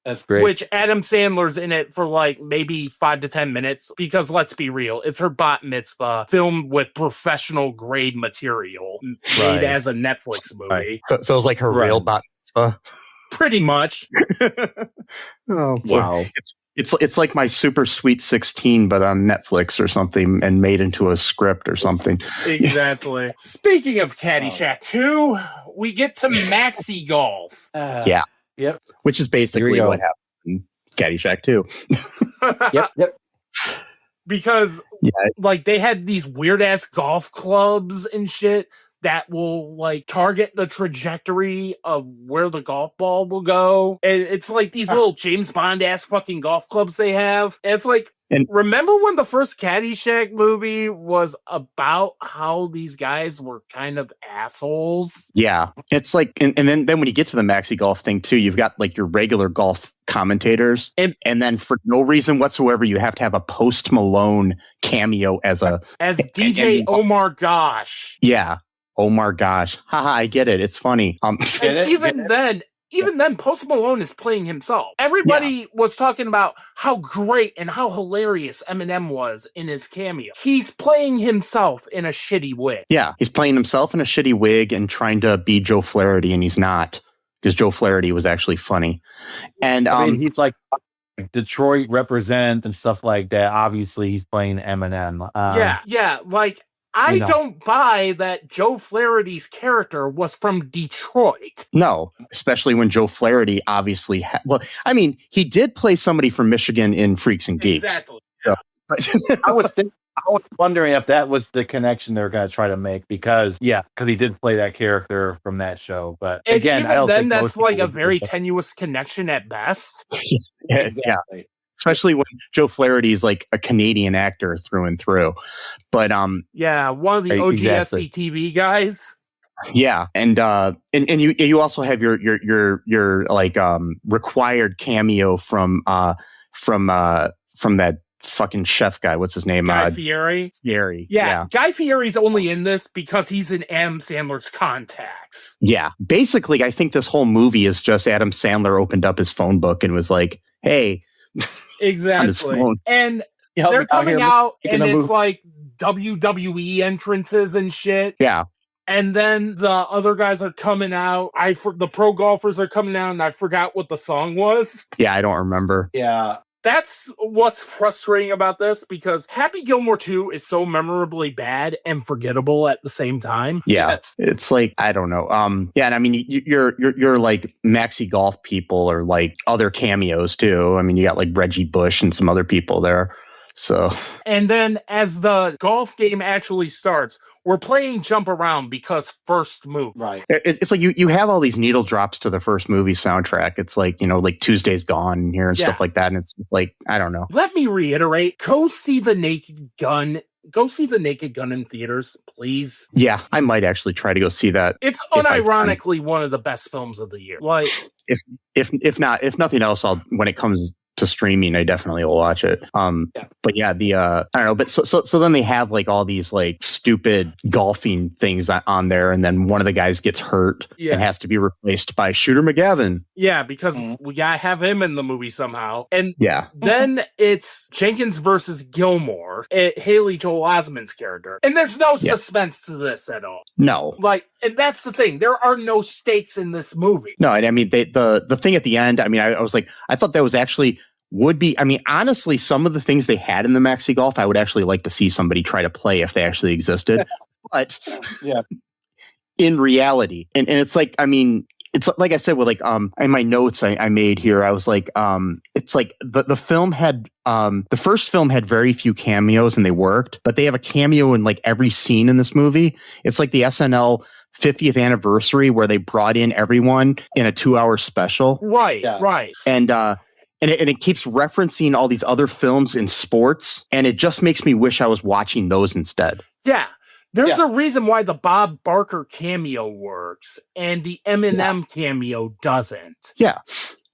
[SPEAKER 7] That's great.
[SPEAKER 6] Which Adam Sandler's in it for like maybe 5 to 10 minutes, because let's be real, it's her bat mitzvah filmed with professional grade material made as a Netflix movie.
[SPEAKER 4] Right. So it was like her real bat mitzvah?
[SPEAKER 6] Pretty much.
[SPEAKER 4] Oh,
[SPEAKER 7] wow.
[SPEAKER 4] It's like My Super Sweet 16, but on Netflix or something, and made into a script or something.
[SPEAKER 6] Exactly. Speaking of Caddyshack 2, we get to Maxi Golf.
[SPEAKER 4] Yeah.
[SPEAKER 7] Yep.
[SPEAKER 4] Which is basically what happened in Caddyshack 2.
[SPEAKER 7] Yep.
[SPEAKER 6] Because like they had these weird ass golf clubs and shit that will like target the trajectory of where the golf ball will go. And it's like these little James Bond ass fucking golf clubs they have. And it's like, remember when the first Caddyshack movie was about how these guys were kind of assholes?
[SPEAKER 4] Yeah. It's like, and then when you get to the Maxi Golf thing too, you've got like your regular golf commentators. And then for no reason whatsoever, you have to have a Post Malone cameo as
[SPEAKER 6] DJ Omar Gosh.
[SPEAKER 4] Yeah. Omar Gosh. Haha, I get it. It's funny. Even then, Post Malone is playing himself. Everybody was talking about how great and how hilarious Eminem was in his cameo. He's playing himself in a shitty wig. Yeah, he's playing himself in a shitty wig and trying to be Joe Flaherty, and he's not, because Joe Flaherty was actually funny. And
[SPEAKER 7] I mean, he's like Detroit represent and stuff like that. Obviously, he's playing Eminem.
[SPEAKER 6] Like, I don't buy that Joe Flaherty's character was from Detroit.
[SPEAKER 4] No, especially when Joe Flaherty obviously I mean, he did play somebody from Michigan in Freaks and Geeks.
[SPEAKER 6] Exactly.
[SPEAKER 4] So,
[SPEAKER 7] I was wondering if that was the connection they were going to try to make, because he did play that character from that show. But
[SPEAKER 6] and
[SPEAKER 7] again, I don't think
[SPEAKER 6] that's like a very tenuous connection at best.
[SPEAKER 4] Yeah. Especially when Joe Flaherty is like a Canadian actor through and through. But
[SPEAKER 6] one of the OG SCTV guys.
[SPEAKER 4] Yeah, and you also have your like required cameo from that fucking chef guy. What's his name?
[SPEAKER 6] Guy Fieri. Yeah, Guy Fieri's only in this because he's in Adam Sandler's contacts.
[SPEAKER 4] Yeah, basically, I think this whole movie is just Adam Sandler opened up his phone book and was like, "Hey."
[SPEAKER 6] Exactly. And they're coming out and it's like WWE entrances and shit.
[SPEAKER 4] Yeah.
[SPEAKER 6] And then the other guys are coming out. The pro golfers are coming out, and I forgot what the song was.
[SPEAKER 4] Yeah, I don't remember.
[SPEAKER 7] Yeah.
[SPEAKER 6] That's what's frustrating about this, because Happy Gilmore 2 is so memorably bad and forgettable at the same time.
[SPEAKER 4] Yeah,
[SPEAKER 5] Yes.
[SPEAKER 4] it's like, I don't know. Yeah, and I mean, you're like Maxi Golf people or like other cameos too. I mean, you got like Reggie Bush and some other people there. So,
[SPEAKER 6] and then as the golf game actually starts, we're playing jump around because first move.
[SPEAKER 5] Right.
[SPEAKER 4] It's like you have all these needle drops to the first movie soundtrack. It's like, like Tuesday's Gone here and stuff like that. And it's like, I don't know.
[SPEAKER 6] Let me reiterate, go see The Naked Gun. Go see The Naked Gun in theaters, please.
[SPEAKER 4] Yeah, I might actually try to go see that.
[SPEAKER 6] It's unironically one of the best films of the year. Like,
[SPEAKER 4] if nothing else, when it comes to streaming, I definitely will watch it. But yeah, I don't know. But so then they have like all these like stupid golfing things on there, and then one of the guys gets hurt and has to be replaced by Shooter McGavin.
[SPEAKER 6] Yeah, because we gotta have him in the movie somehow. And
[SPEAKER 4] yeah,
[SPEAKER 6] then it's Jenkins versus Gilmore, Haley Joel Osment's character, and there's no suspense to this at all.
[SPEAKER 4] No,
[SPEAKER 6] like, and that's the thing. There are no stakes in this movie.
[SPEAKER 4] No, I mean the thing at the end. I mean, I was like, I thought that was actually. Would be, I mean, honestly, some of the things they had in the Maxi Golf, I would actually like to see somebody try to play if they actually existed. But in reality, and it's like, I mean, it's like I said, with like, in my notes I made here, I was like, it's like the film had, the first film had very few cameos and they worked, but they have a cameo in like every scene in this movie. It's like the SNL 50th anniversary where they brought in everyone in a 2-hour special.
[SPEAKER 6] Right.
[SPEAKER 4] And it keeps referencing all these other films in sports, and it just makes me wish I was watching those instead.
[SPEAKER 6] Yeah. There's a reason why the Bob Barker cameo works and the Eminem cameo doesn't.
[SPEAKER 4] Yeah.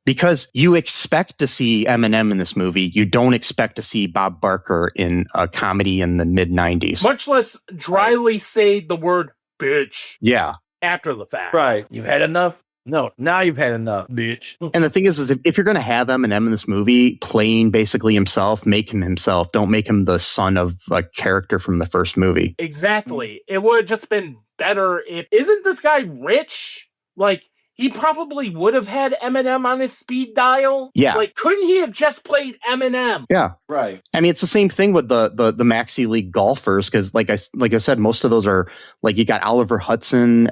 [SPEAKER 4] Because you expect to see Eminem in this movie. You don't expect to see Bob Barker in a comedy in the mid-90s.
[SPEAKER 6] Much less dryly say the word bitch.
[SPEAKER 4] Yeah.
[SPEAKER 6] After the fact.
[SPEAKER 7] Right. You've had enough? No, now you've had enough, bitch.
[SPEAKER 4] And the thing is if you're going to have Eminem in this movie playing basically himself, make him himself. Don't make him the son of a character from the first movie.
[SPEAKER 6] Exactly. It would have just been better if... Isn't this guy rich? Like, he probably would have had Eminem on his speed dial.
[SPEAKER 4] Yeah.
[SPEAKER 6] Like, couldn't he have just played Eminem?
[SPEAKER 4] Yeah.
[SPEAKER 5] Right.
[SPEAKER 4] I mean, it's the same thing with the Maxi League golfers, because like I said, most of those are like, you got Oliver Hudson,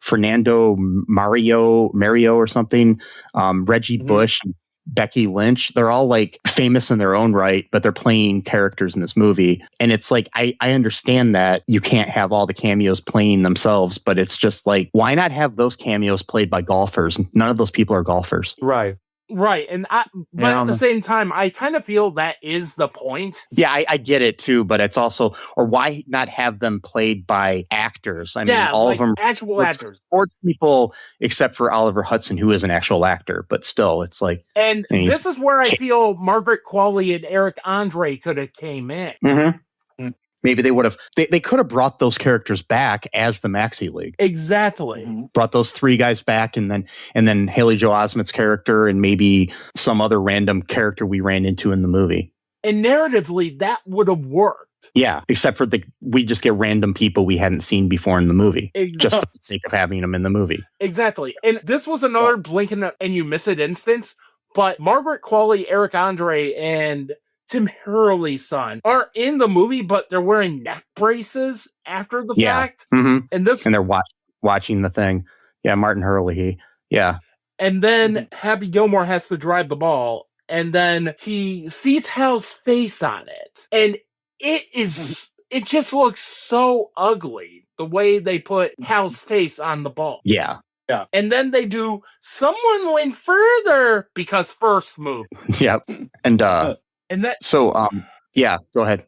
[SPEAKER 4] Fernando Mario or something, Reggie Bush, Becky Lynch. They're all like famous in their own right, but they're playing characters in this movie. And it's like, I understand that you can't have all the cameos playing themselves, but it's just like, why not have those cameos played by golfers? None of those people are golfers.
[SPEAKER 7] Right.
[SPEAKER 6] Right. And but at the same time, I kind of feel that is the point.
[SPEAKER 4] Yeah, I get it too, but it's also, or why not have them played by actors? I mean, all
[SPEAKER 6] like
[SPEAKER 4] of them
[SPEAKER 6] actual actors,
[SPEAKER 4] sports people, except for Oliver Hudson, who is an actual actor, but still, it's like.
[SPEAKER 6] And this is where I feel Margaret Qualley and Eric Andre could have came in.
[SPEAKER 4] Mm-hmm. Maybe they would have. They could have brought those characters back as the Maxi League.
[SPEAKER 6] Exactly.
[SPEAKER 4] Brought those three guys back, and then Haley Joel Osment's character, and maybe some other random character we ran into in the movie.
[SPEAKER 6] And narratively, that would have worked.
[SPEAKER 4] Yeah, except for we just get random people we hadn't seen before in the movie, just for the sake of having them in the movie.
[SPEAKER 6] Exactly. And this was another blink and you miss it instance. But Margaret Qualley, Eric Andre, and Tim Hurley's son are in the movie, but they're wearing neck braces after the fact.
[SPEAKER 4] Mm-hmm.
[SPEAKER 6] And
[SPEAKER 4] they're watching the thing. Yeah, Martin Hurley. Yeah.
[SPEAKER 6] And then Happy Gilmore has to drive the ball, and then he sees Hal's face on it. And it just looks so ugly, the way they put Hal's face on the ball.
[SPEAKER 4] Yeah.
[SPEAKER 5] Yeah.
[SPEAKER 6] And then they do someone went further because first move.
[SPEAKER 4] Yep. And
[SPEAKER 6] that,
[SPEAKER 4] so, yeah, go ahead.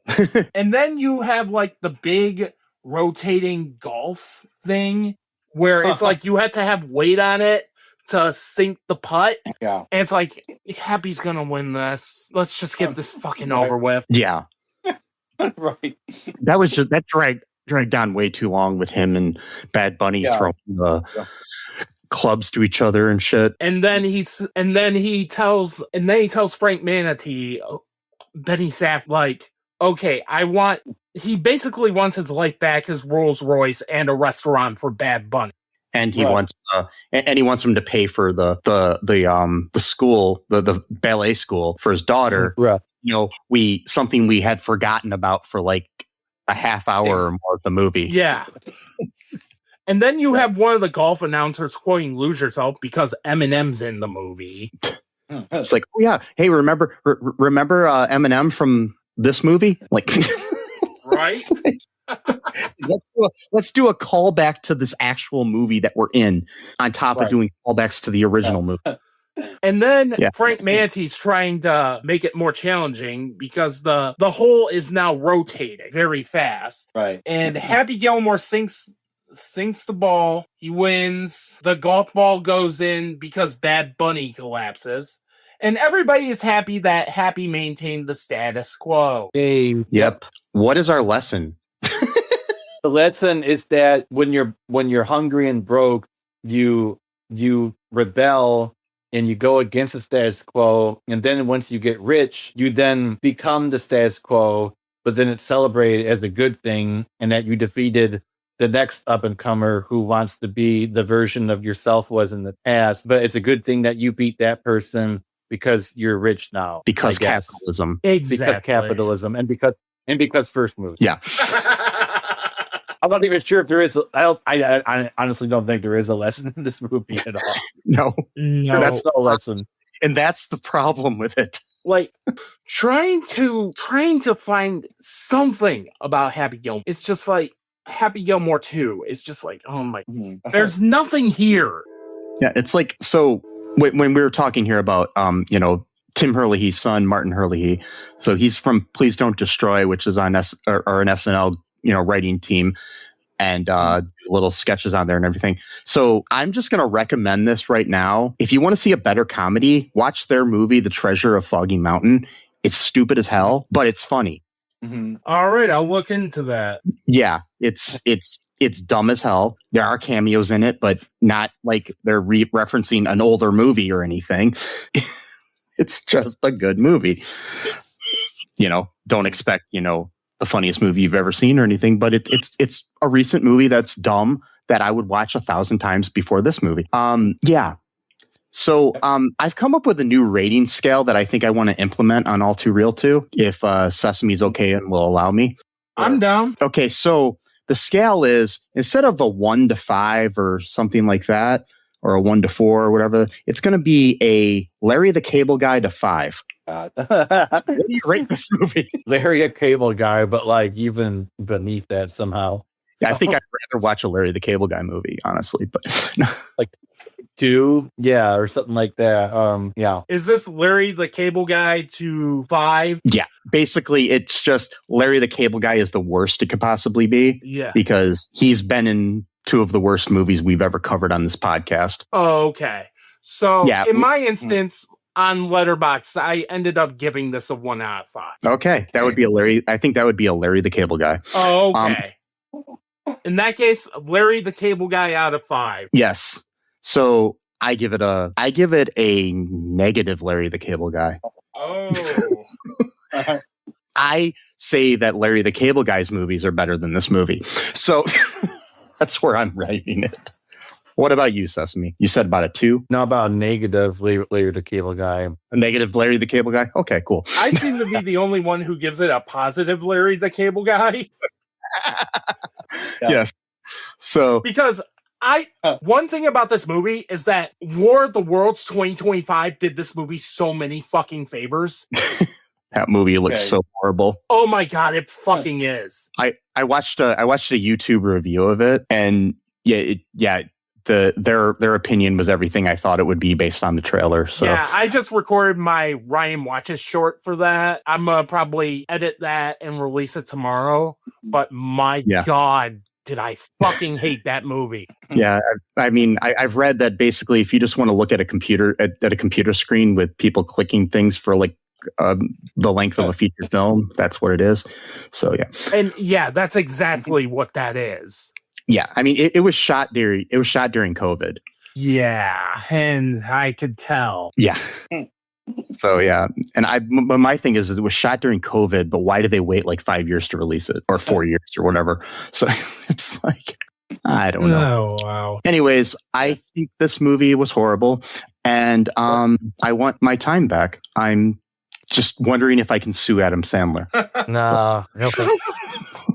[SPEAKER 6] And then you have like the big rotating golf thing where it's like you have to have weight on it to sink the putt.
[SPEAKER 5] Yeah.
[SPEAKER 6] And it's like, Happy's gonna win this. Let's just get this fucking over with.
[SPEAKER 4] Yeah.
[SPEAKER 5] Right.
[SPEAKER 4] That dragged on way too long with him and Bad Bunny throwing the clubs to each other and shit.
[SPEAKER 6] And then he tells Frank Manatee, Benny Sapp, like, okay, he basically wants his life back, his Rolls Royce, and a restaurant for Bad Bunny.
[SPEAKER 4] and he
[SPEAKER 7] Right.
[SPEAKER 4] wants him to pay for the school, the ballet school for his daughter.
[SPEAKER 7] Right.
[SPEAKER 4] Something we had forgotten about for like a half hour or more of the movie.
[SPEAKER 6] Yeah. And then you have one of the golf announcers quoting "Lose Yourself" because Eminem's in the movie.
[SPEAKER 4] It's like, oh yeah, hey, remember Eminem from this movie? Like,
[SPEAKER 6] Right?
[SPEAKER 4] let's do a callback to this actual movie that we're in, on top of doing callbacks to the original movie.
[SPEAKER 6] And then Frank Mante's trying to make it more challenging because the hole is now rotating very fast.
[SPEAKER 7] Right.
[SPEAKER 6] And Happy Gilmore sinks the ball. He wins. The golf ball goes in because Bad Bunny collapses. And everybody is happy that Happy maintained the status quo.
[SPEAKER 4] Yep. What is our lesson?
[SPEAKER 7] The lesson is that when you're hungry and broke, you rebel and you go against the status quo. And then once you get rich, you then become the status quo, but then it's celebrated as a good thing, and that you defeated the next up and comer who wants to be the version of yourself was in the past. But it's a good thing that you beat that person because you're rich now.
[SPEAKER 4] Because
[SPEAKER 7] I guess.
[SPEAKER 4] capitalism.
[SPEAKER 6] Exactly.
[SPEAKER 7] Because capitalism and because first move.
[SPEAKER 4] Yeah.
[SPEAKER 7] I'm not even sure if there is. I honestly don't think there is a lesson in this movie at all.
[SPEAKER 4] No.
[SPEAKER 7] That's no lesson.
[SPEAKER 4] And that's the problem with it.
[SPEAKER 6] Like trying to find something about Happy Gilmore. It's just like Happy Gilmore 2. It's just like, oh my, there's nothing here.
[SPEAKER 4] Yeah, it's like, so when we were talking here about Tim Herlihy's son, Martin Herlihy. So he's from Please Don't Destroy, which is on an SNL writing team, and little sketches on there and everything. So I'm just going to recommend this right now. If you want to see a better comedy, watch their movie, The Treasure of Foggy Mountain. It's stupid as hell, but it's funny.
[SPEAKER 7] Mm-hmm.
[SPEAKER 6] All right, I'll look into that.
[SPEAKER 4] Yeah, it's dumb as hell. There are cameos in it, but not like they're referencing an older movie or anything. It's just a good movie. Don't expect, the funniest movie you've ever seen or anything, but it's a recent movie that's dumb that I would watch 1,000 times before this movie. Yeah. So I've come up with a new rating scale that I think I want to implement on All2ReelToo, if Sesame's okay and will allow me.
[SPEAKER 6] I'm down.
[SPEAKER 4] Okay, so the scale is, instead of a 1 to 5 or something like that, or a 1 to 4 or whatever, it's going to be a Larry the Cable Guy to 5.
[SPEAKER 7] God.
[SPEAKER 4] What do you rate this movie?
[SPEAKER 7] Larry a Cable Guy, but like even beneath that somehow.
[SPEAKER 4] Yeah, I think I'd rather watch a Larry the Cable Guy movie, honestly, but
[SPEAKER 7] like 2, yeah, or something like that. Yeah.
[SPEAKER 6] Is this Larry the Cable Guy to 5?
[SPEAKER 4] Yeah, basically it's just Larry the Cable Guy is the worst it could possibly be.
[SPEAKER 6] Yeah.
[SPEAKER 4] Because he's been in 2 of the worst movies we've ever covered on this podcast.
[SPEAKER 6] Oh, okay. So
[SPEAKER 4] Yeah.
[SPEAKER 6] in my instance, on Letterboxd, I ended up giving this a 1 out of 5.
[SPEAKER 4] Okay, that would be I think that would be a Larry the Cable Guy.
[SPEAKER 6] Oh, okay. In that case, Larry the Cable Guy out of 5.
[SPEAKER 4] Yes. So I give it a negative Larry the Cable Guy.
[SPEAKER 6] Oh.
[SPEAKER 4] I say that Larry the Cable Guy's movies are better than this movie. So that's where I'm writing it. What about you, Sesame? You said about a 2?
[SPEAKER 7] Not about a negative Larry the Cable Guy.
[SPEAKER 4] A negative Larry the Cable Guy? Okay, cool.
[SPEAKER 6] I seem to be the only one who gives it a positive Larry the Cable Guy.
[SPEAKER 4] Yes. So
[SPEAKER 6] Because one thing about this movie is that War of the Worlds 2025 did this movie so many fucking favors.
[SPEAKER 4] that movie looks so horrible.
[SPEAKER 6] Oh my god, it fucking is.
[SPEAKER 4] I watched a YouTube review of it, and their opinion was everything I thought it would be based on the trailer. So
[SPEAKER 6] yeah, I just recorded my Ryan Watches short for that. I'm gonna probably edit that and release it tomorrow. But my god, did I fucking hate that movie.
[SPEAKER 4] Yeah, I mean, I've read that basically if you just want to look at a computer at a computer screen with people clicking things for like the length of a feature film, that's what it is. So yeah.
[SPEAKER 6] And yeah, that's exactly what that is.
[SPEAKER 4] Yeah, I mean, it was shot during COVID.
[SPEAKER 6] Yeah, and I could tell.
[SPEAKER 4] Yeah. So yeah, and but my thing is it was shot during COVID, but why did they wait like 5 years to release it, or 4 years or whatever? So it's like, I don't know.
[SPEAKER 6] Oh, wow.
[SPEAKER 4] Anyways, I think this movie was horrible, and I want my time back. I'm just wondering if I can sue Adam Sandler.
[SPEAKER 7] No,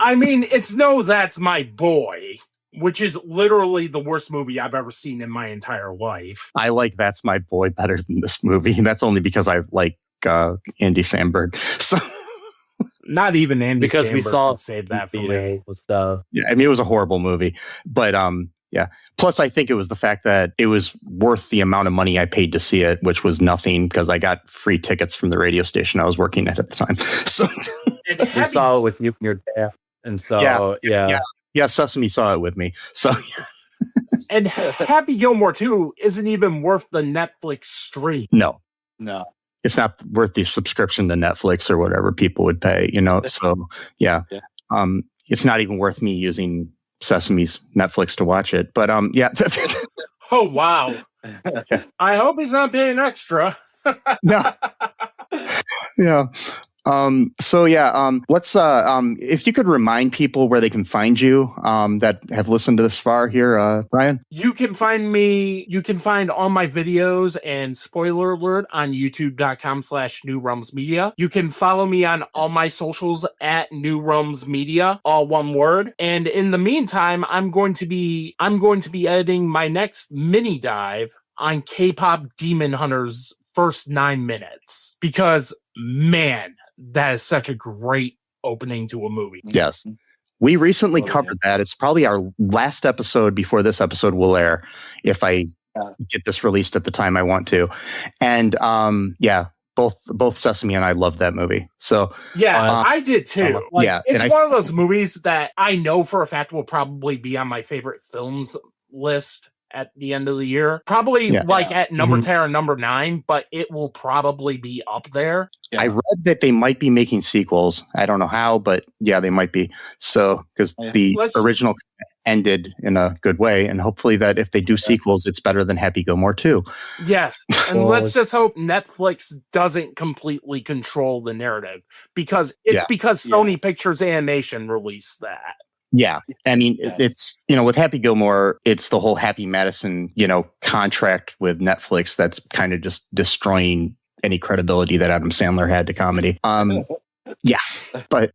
[SPEAKER 6] I mean, it's No, That's My Boy, which is literally the worst movie I've ever seen in my entire life.
[SPEAKER 4] I like That's My Boy better than this movie, and that's only because I like Andy Samberg. So.
[SPEAKER 6] Not even Andy
[SPEAKER 7] because we
[SPEAKER 6] Samberg
[SPEAKER 7] saw
[SPEAKER 6] could save that for me.
[SPEAKER 4] Yeah, I mean, it was a horrible movie, but yeah. Plus, I think it was the fact that it was worth the amount of money I paid to see it, which was nothing because I got free tickets from the radio station I was working at the time. So
[SPEAKER 7] we saw it with you and your dad, and so yeah,
[SPEAKER 4] Sesame saw it with me. So.
[SPEAKER 6] And Happy Gilmore 2 isn't even worth the Netflix stream.
[SPEAKER 4] No.
[SPEAKER 3] It's
[SPEAKER 4] not worth the subscription to Netflix or whatever people would pay, So yeah. It's not even worth me using Sesame's Netflix to watch it. But yeah.
[SPEAKER 6] Oh wow. I hope he's not paying extra.
[SPEAKER 4] No. Yeah. So yeah, let's if you could remind people where they can find you that have listened to this far here, Brian.
[SPEAKER 6] You can find all my videos and spoiler alert on youtube.com/Newrealms Media. You can follow me on all my socials at Newrealms Media, all one word. And in the meantime, I'm going to be editing my next mini dive on K-pop Demon Hunter's first 9 minutes because man, that is such a great opening to a movie.
[SPEAKER 4] Yes. We recently covered that. It's probably our last episode before this episode will air if I get this released at the time I want to. And both Sesame and I love that movie. So
[SPEAKER 6] yeah, I did too. It's one of those movies that I know for a fact will probably be on my favorite films list at the end of the year. Probably at number 10 or number 9, but it will probably be up there.
[SPEAKER 4] Yeah. I read that they might be making sequels. I don't know how, but yeah, they might be. So, because the original ended in a good way, and hopefully that if they do sequels, it's better than Happy Gilmore 2.
[SPEAKER 6] Yes, and let's just hope Netflix doesn't completely control the narrative because Sony Pictures Animation released that.
[SPEAKER 4] Yeah. I mean, it's, with Happy Gilmore, it's the whole Happy Madison, contract with Netflix that's kind of just destroying any credibility that Adam Sandler had to comedy. Yeah. But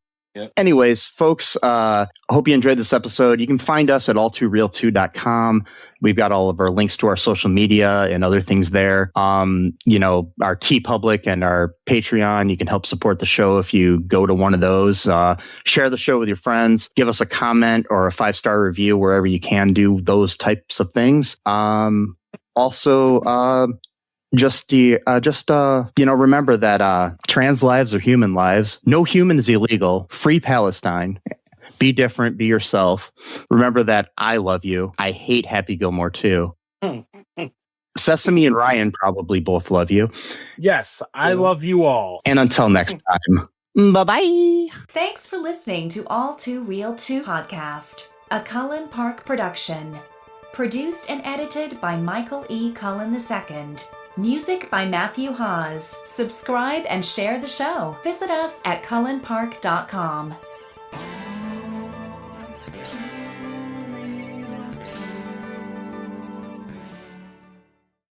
[SPEAKER 4] anyways, folks, hope you enjoyed this episode. You can find us at all2reeltoo.com. We've got all of our links to our social media and other things there. Our TeePublic and our Patreon. You can help support the show if you go to one of those. Share the show with your friends. Give us a comment or a 5-star review wherever you can do those types of things. Remember that trans lives are human lives. No human is illegal. Free Palestine. Be different. Be yourself. Remember that I love you. I hate Happy Gilmore 2. Sesame and Ryan probably both love you.
[SPEAKER 6] Yes, I love you all.
[SPEAKER 4] And until next time, bye-bye.
[SPEAKER 8] Thanks for listening to All2ReelToo podcast, a Cullen Park production. Produced and edited by Michael E. Cullen II. Music by Matthew Hawes. Subscribe and share the show. Visit us at cullenpark.com.